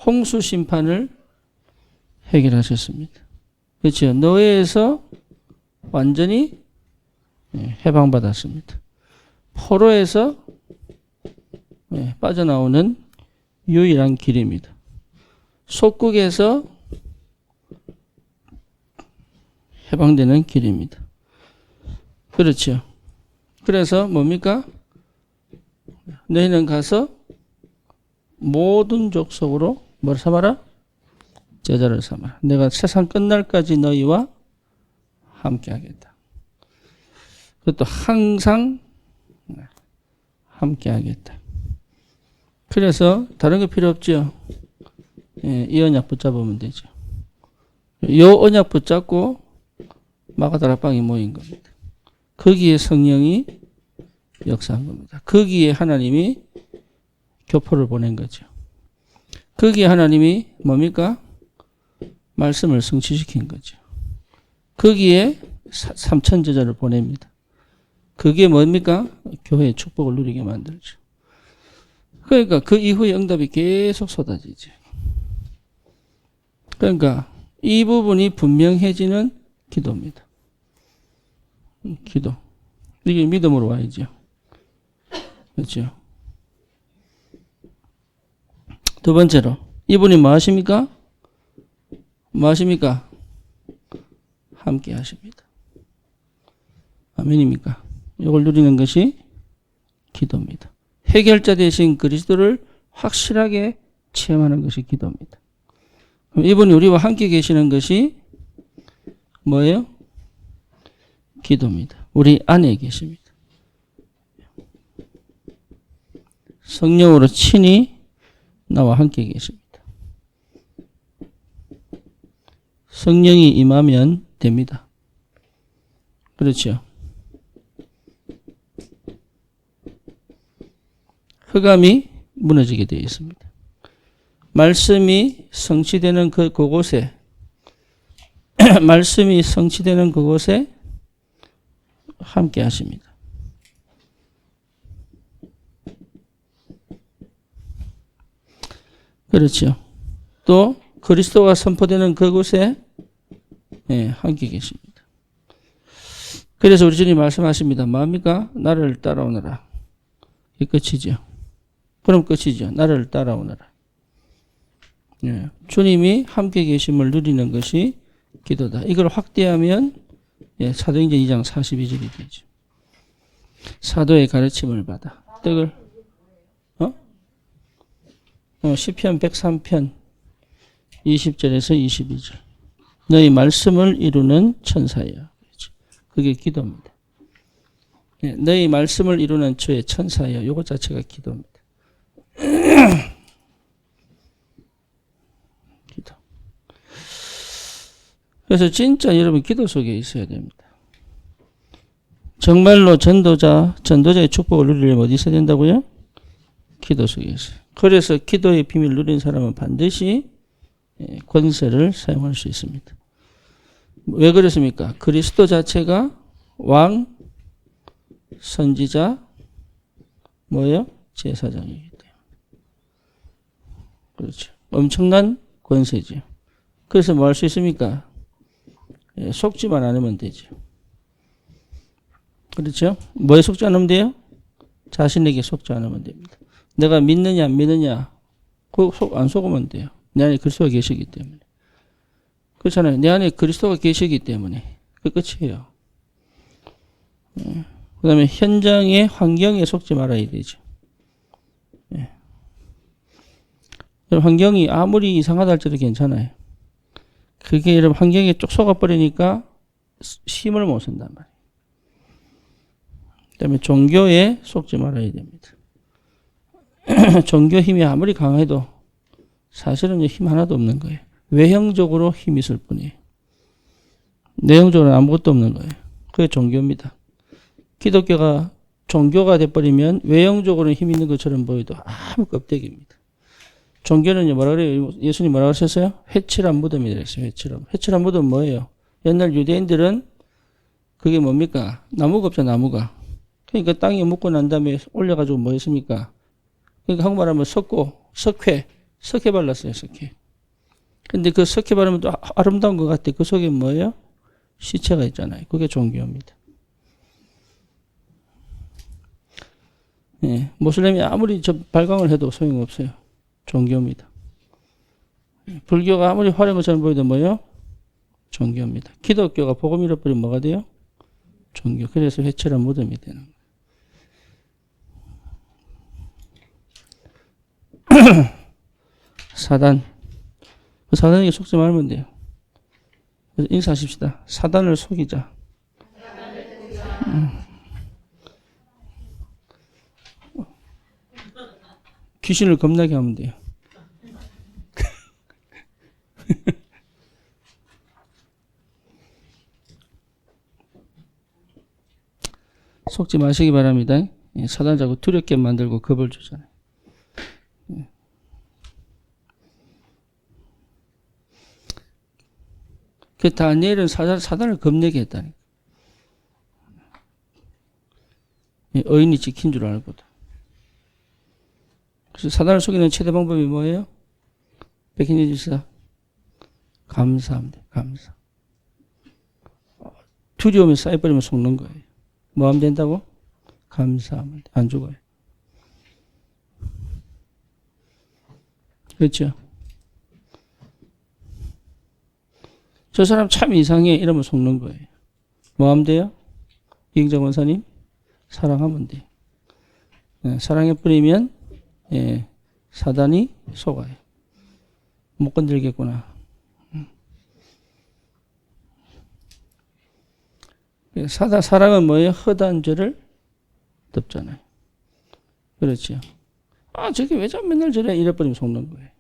홍수 심판을 해결하셨습니다. 그렇죠. 노예에서 완전히 해방받았습니다. 포로에서 빠져나오는 유일한 길입니다. 속국에서 해방되는 길입니다. 그렇죠. 그래서 뭡니까? 너희는 가서 모든 족속으로 뭘 삼아라? 제자를 삼아라. 내가 세상 끝날까지 너희와 함께 하겠다. 그것도 항상 함께 하겠다. 그래서 다른 거 필요 없죠. 이 언약 붙잡으면 되죠. 이 언약 붙잡고 마가다락방이 모인 겁니다. 거기에 성령이 역사한 겁니다. 거기에 하나님이 교포를 보낸 거죠. 거기에 하나님이 뭡니까? 말씀을 성취시킨 거죠. 거기에 3천 제자를 보냅니다. 그게 뭡니까? 교회의 축복을 누리게 만들죠. 그러니까 그 이후에 응답이 계속 쏟아지죠. 그러니까 이 부분이 분명해지는 기도입니다. 기도. 이게 믿음으로 와야죠. 그렇죠. 두 번째로 이분이 뭐 하십니까? 뭐 하십니까? 함께 하십니다. 아멘입니까? 이걸 누리는 것이 기도입니다. 해결자 되신 그리스도를 확실하게 체험하는 것이 기도입니다. 그럼 이분이 우리와 함께 계시는 것이 뭐예요? 기도입니다. 우리 안에 계십니다. 성령으로 친히 나와 함께 계십니다. 성령이 임하면 됩니다. 그렇죠. 흑암이 무너지게 되어 있습니다. 말씀이 성취되는 그곳에 말씀이 성취되는 그곳에 함께 하십니다. 그렇죠. 또 그리스도가 선포되는 그곳에 함께 계십니다. 그래서 우리 주님 말씀하십니다. 뭐합니까? 나를 따라오너라. 이 끝이죠. 그럼 끝이죠. 나를 따라오너라. 주님이 함께 계심을 누리는 것이 기도다. 이걸 확대하면 사도행전 2장 42절이 되죠. 사도의 가르침을 받아. 떡을 시편 103편 20절에서 22절. 너희 말씀을 이루는 천사여. 그게 기도입니다. 너희 말씀을 이루는 주의 천사여. 이것 자체가 기도입니다. 기도. 그래서 진짜 여러분 기도 속에 있어야 됩니다. 정말로 전도자의 축복을 누리려면 어디 있어야 된다고요? 기도 속에 있어요. 그래서 기도의 비밀을 누린 사람은 반드시 권세를 사용할 수 있습니다. 왜 그렇습니까? 그리스도 자체가 왕, 선지자, 뭐예요? 제사장이기 때문에. 그렇죠. 엄청난 권세죠. 그래서 뭐 할 수 있습니까? 속지만 않으면 되죠. 그렇죠? 뭐에 속지 않으면 돼요? 자신에게 속지 않으면 됩니다. 내가 믿느냐 안 믿느냐 안 속으면 돼요. 내 안에 그리스도가 계시기 때문에. 그렇잖아요. 내 안에 그리스도가 계시기 때문에. 그 끝이에요. 그 다음에 현장의 환경에 속지 말아야 되죠. 환경이 아무리 이상하다 할지도 괜찮아요. 그게 여러분 환경에 쭉 속아버리니까 힘을 못 쓴단 말이에요. 그 다음에 종교에 속지 말아야 됩니다. 종교 힘이 아무리 강해도 사실은 힘 하나도 없는 거예요. 외형적으로 힘이 있을 뿐이에요. 내용적으로는 아무것도 없는 거예요. 그게 종교입니다. 기독교가 종교가 돼버리면 외형적으로는 힘이 있는 것처럼 보여도 아무 껍데기입니다. 종교는요, 뭐라 그래요? 예수님 뭐라고 하셨어요? 회칠한 무덤이라 했어요. 회칠한 무덤은 뭐예요? 옛날 유대인들은 그게 뭡니까? 나무가 없죠, 나무가. 그러니까 땅에 묻고 난 다음에 올려가지고 뭐 했습니까? 그러니까 한국말하면 석회 발랐어요, 석회. 근데 그 석회 바르면 또 아름다운 것 같아. 그 속에 뭐예요? 시체가 있잖아요. 그게 종교입니다. 모슬렘이 아무리 발광을 해도 소용없어요. 종교입니다. 불교가 아무리 화려한 것처럼 보여도 뭐예요? 종교입니다. 기독교가 복음 잃어버리면 뭐가 돼요? 종교. 그래서 회칠한 무덤이 되는 거예요. 사단. 그 사단에게 속지 말면 돼요. 그래서 인사하십시다. 사단을 속이자. 귀신을 겁나게 하면 돼요. 속지 마시기 바랍니다. 사단 자꾸 두렵게 만들고 겁을 주잖아요. 그 다니엘은 사단을 겁내게 했다니까. 의인이 지킨 줄 알거든. 그래서 사단을 속이는 최대 방법이 뭐예요? 백신지사 감사하면 돼. 감사. 두려움이 쌓여버리면 속는 거예요. 뭐 하면 된다고? 감사하면 돼. 안 죽어요. 그렇죠? 저 사람 참 이상해. 이러면 속는 거예요. 뭐 하면 돼요? 이경정 원사님? 사랑하면 돼. 사랑해버리면 사단이 속아요. 못 건들겠구나. 사랑은 뭐예요? 허다한 죄를 덮잖아요. 그렇죠. 아, 저게 왜 맨날 저래? 이래버리면 속는 거예요.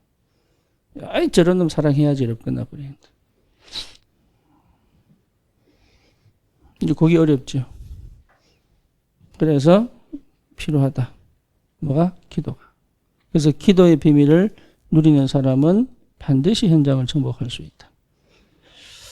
아이, 저런 놈 사랑해야지. 이렇게 끝나버리는 거예요. 이제 그게 어렵죠. 그래서 필요하다. 뭐가? 기도가. 그래서 기도의 비밀을 누리는 사람은 반드시 현장을 정복할 수 있다.